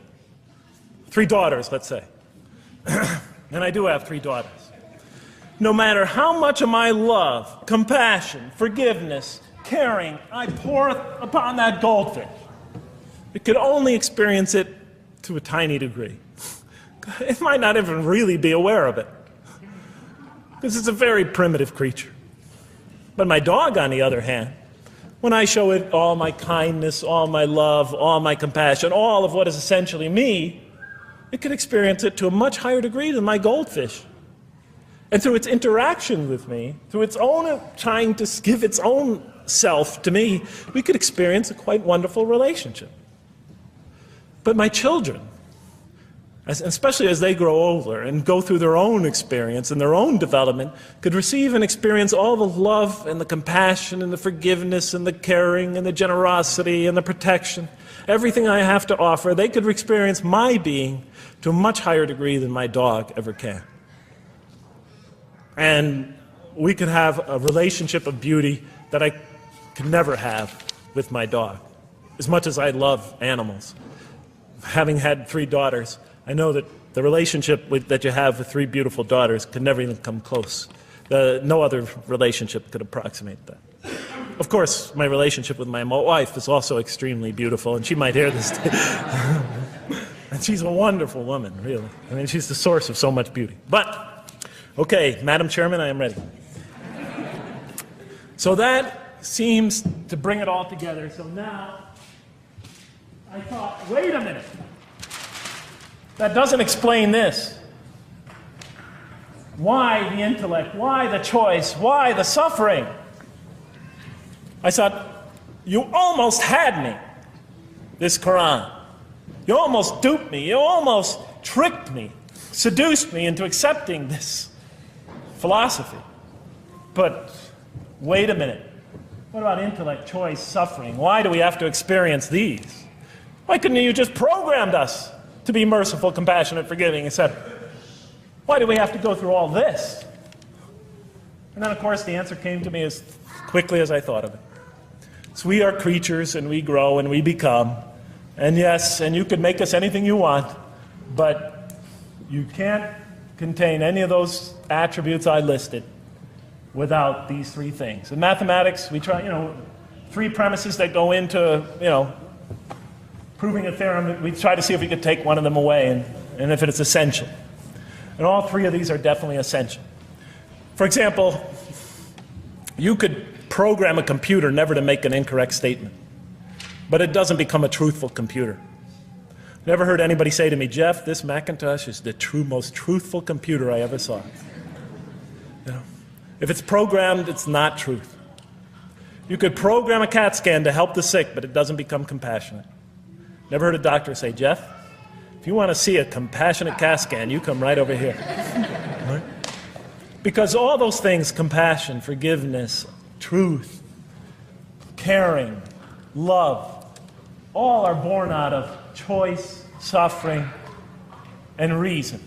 3 daughters, let's say. And I do have 3 daughters. No matter how much of my love, compassion, forgiveness, caring I pour upon that goldfish, it could only experience it to a tiny degree. It might not even really be aware of it, because it's a very primitive creature. But my dog, on the other hand, when I show it all my kindness, all my love, all my compassion, all of what is essentially me, it can experience it to a much higher degree than my goldfish. And through its interaction with me, through its own trying to give its own self to me, we could experience a quite wonderful relationship. But my children, especially as they grow older and go through their own experience and their own development, could receive and experience all the love and the compassion and the forgiveness and the caring and the generosity and the protection, everything I have to offer. They could experience my being to a much higher degree than my dog ever can. And we could have a relationship of beauty that I could never have with my dog. As much as I love animals, having had 3 daughters, I know that the relationship that you have with 3 beautiful daughters could never even come close. No other relationship could approximate that. Of course, my relationship with my wife is also extremely beautiful, and she might hear this. And she's a wonderful woman, really. I mean, she's the source of so much beauty. But, okay, Madam Chairman, I am ready. So that seems to bring it all together. So now, I thought, wait a minute. That doesn't explain this. Why the intellect? Why the choice? Why the suffering? I thought, you almost had me, this Quran. You almost duped me. You almost tricked me, seduced me into accepting this philosophy. But wait a minute. What about intellect, choice, suffering? Why do we have to experience these? Why couldn't you just programmed us to be merciful, compassionate, forgiving, etc.? Why do we have to go through all this? And then, of course, the answer came to me as quickly as I thought of it. So we are creatures, and we grow, and we become. And yes, and you could make us anything you want, but you can't contain any of those attributes I listed without these 3 things. In mathematics, we try, 3 premises that go into, proving a theorem. We try to see if we could take one of them away, and if it's essential. And all 3 of these are definitely essential. For example, you could program a computer never to make an incorrect statement, but it doesn't become a truthful computer. Never heard anybody say to me, Jeff, this Macintosh is the most truthful computer I ever saw. If it's programmed, it's not truth. You could program a CAT scan to help the sick, but it doesn't become compassionate. Never heard a doctor say, Jeff, if you want to see a compassionate CAT scan, you come right over here. Right? Because all those things, compassion, forgiveness, truth, caring, love, all are born out of choice, suffering, and reason.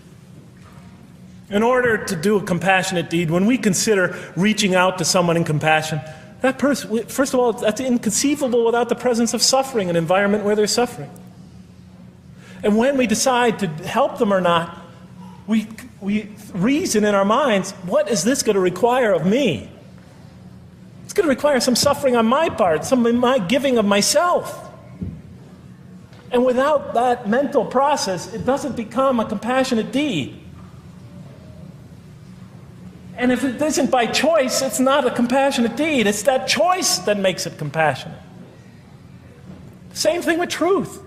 In order to do a compassionate deed, when we consider reaching out to someone in compassion, that person, first of all, that's inconceivable without the presence of suffering, an environment where there's suffering. And when we decide to help them or not, we reason in our minds, what is this going to require of me? It's going to require some suffering on my part, some of my giving of myself. And without that mental process, it doesn't become a compassionate deed. And if it isn't by choice, it's not a compassionate deed. It's that choice that makes it compassionate. Same thing with truth.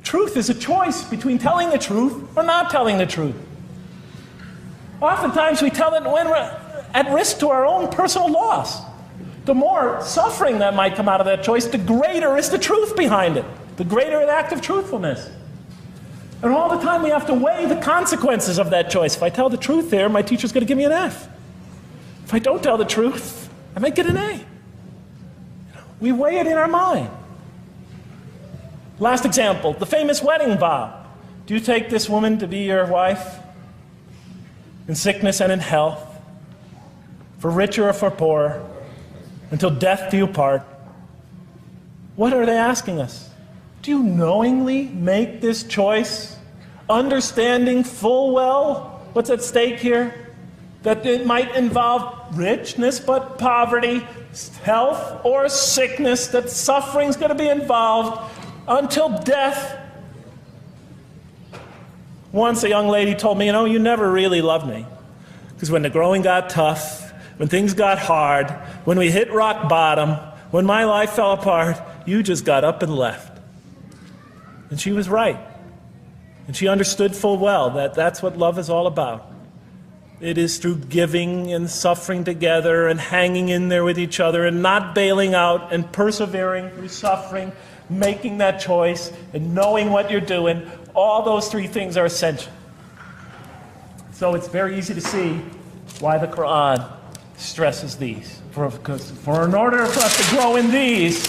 Truth is a choice between telling the truth or not telling the truth. Oftentimes we tell it when we're at risk to our own personal loss. The more suffering that might come out of that choice, the greater is the truth behind it, the greater an act of truthfulness. And all the time we have to weigh the consequences of that choice. If I tell the truth there, my teacher's going to give me an F. If I don't tell the truth, I might get an A. We weigh it in our mind. Last example, the famous wedding vow. Do you take this woman to be your wife in sickness and in health, for richer or for poorer, until death do you part? What are they asking us? Do you knowingly make this choice, understanding full well what's at stake here? That it might involve richness but poverty, health or sickness, that suffering's going to be involved until death. Once a young lady told me, you never really loved me. Because when the growing got tough, when things got hard, when we hit rock bottom, when my life fell apart, you just got up and left. And she was right. And she understood full well that that's what love is all about. It is through giving and suffering together and hanging in there with each other and not bailing out and persevering through suffering, making that choice and knowing what you're doing. All those three things are essential. So it's very easy to see why the Quran stresses these. For in order for us to grow in these,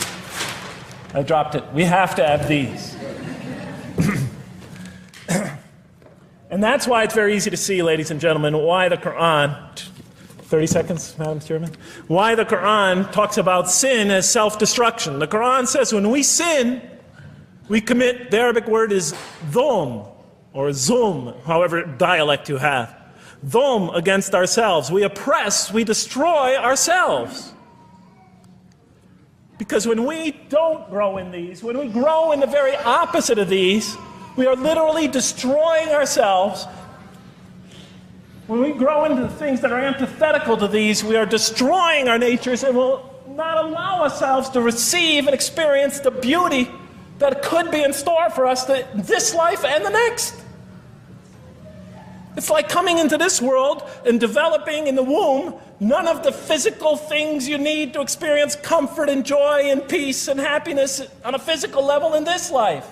I dropped it, we have to have these. And that's why it's very easy to see, ladies and gentlemen, why the Quran, 30 seconds, Madam Chairman, why the Quran talks about sin as self-destruction. The Quran says when we sin, we commit, the Arabic word is dhulm, or zulm, however dialect you have. Dhulm against ourselves. We oppress, we destroy ourselves. Because when we don't grow in these, when we grow in the very opposite of these, we are literally destroying ourselves. When we grow into the things that are antithetical to these, we are destroying our natures and will not allow ourselves to receive and experience the beauty that could be in store for us this life and the next. It's like coming into this world and developing in the womb none of the physical things you need to experience comfort and joy and peace and happiness on a physical level in this life.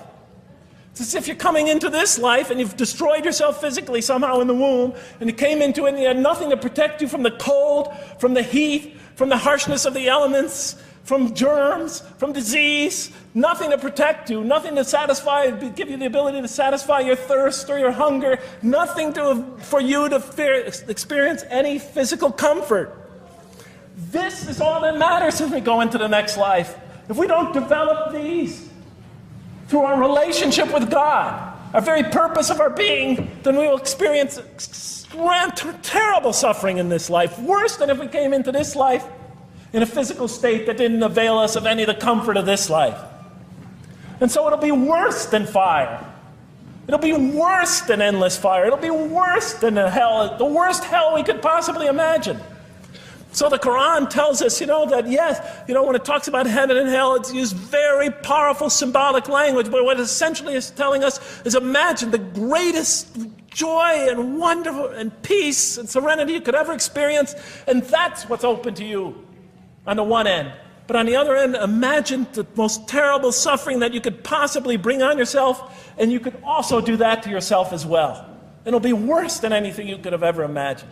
It's as if you're coming into this life and you've destroyed yourself physically somehow in the womb, and you came into it and you had nothing to protect you from the cold, from the heat, from the harshness of the elements, from germs, from disease, nothing to protect you, nothing to satisfy, give you the ability to satisfy your thirst or your hunger, nothing for you to experience any physical comfort. This is all that matters as we go into the next life. If we don't develop these through our relationship with God, our very purpose of our being, then we will experience terrible suffering in this life, worse than if we came into this life in a physical state that didn't avail us of any of the comfort of this life. And so it'll be worse than fire. It'll be worse than endless fire. It'll be worse than the worst hell we could possibly imagine. So the Quran tells us, that yes, when it talks about heaven and hell, it's used very powerful symbolic language, but what it essentially is telling us is imagine the greatest joy and wonder and peace and serenity you could ever experience, and that's what's open to you on the one end. But on the other end, imagine the most terrible suffering that you could possibly bring on yourself, and you could also do that to yourself as well. It'll be worse than anything you could have ever imagined.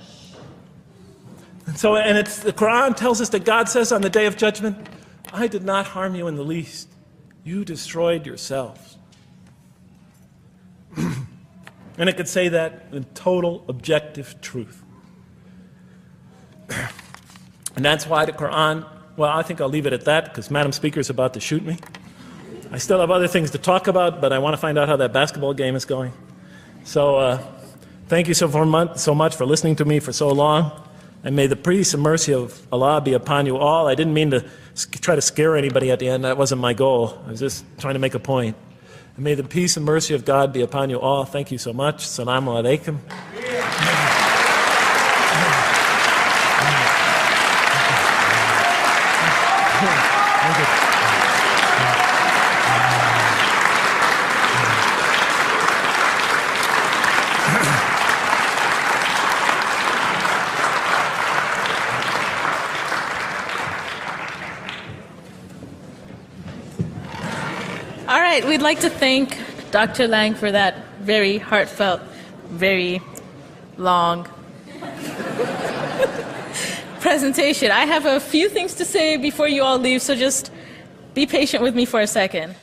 So, and it's, the Quran tells us that God says on the day of judgment, I did not harm you in the least. You destroyed yourselves. And it could say that in total objective truth. And that's why the Quran, well, I think I'll leave it at that because Madam Speaker is about to shoot me. I still have other things to talk about, but I want to find out how that basketball game is going. So thank you so much for listening to me for so long. And may the peace and mercy of Allah be upon you all. I didn't mean to try to scare anybody at the end. That wasn't my goal. I was just trying to make a point. And may the peace and mercy of God be upon you all. Thank you so much. Assalamu alaikum. All right, we'd like to thank Dr. Lang for that very heartfelt, very long presentation. I have a few things to say before you all leave, so just be patient with me for a second.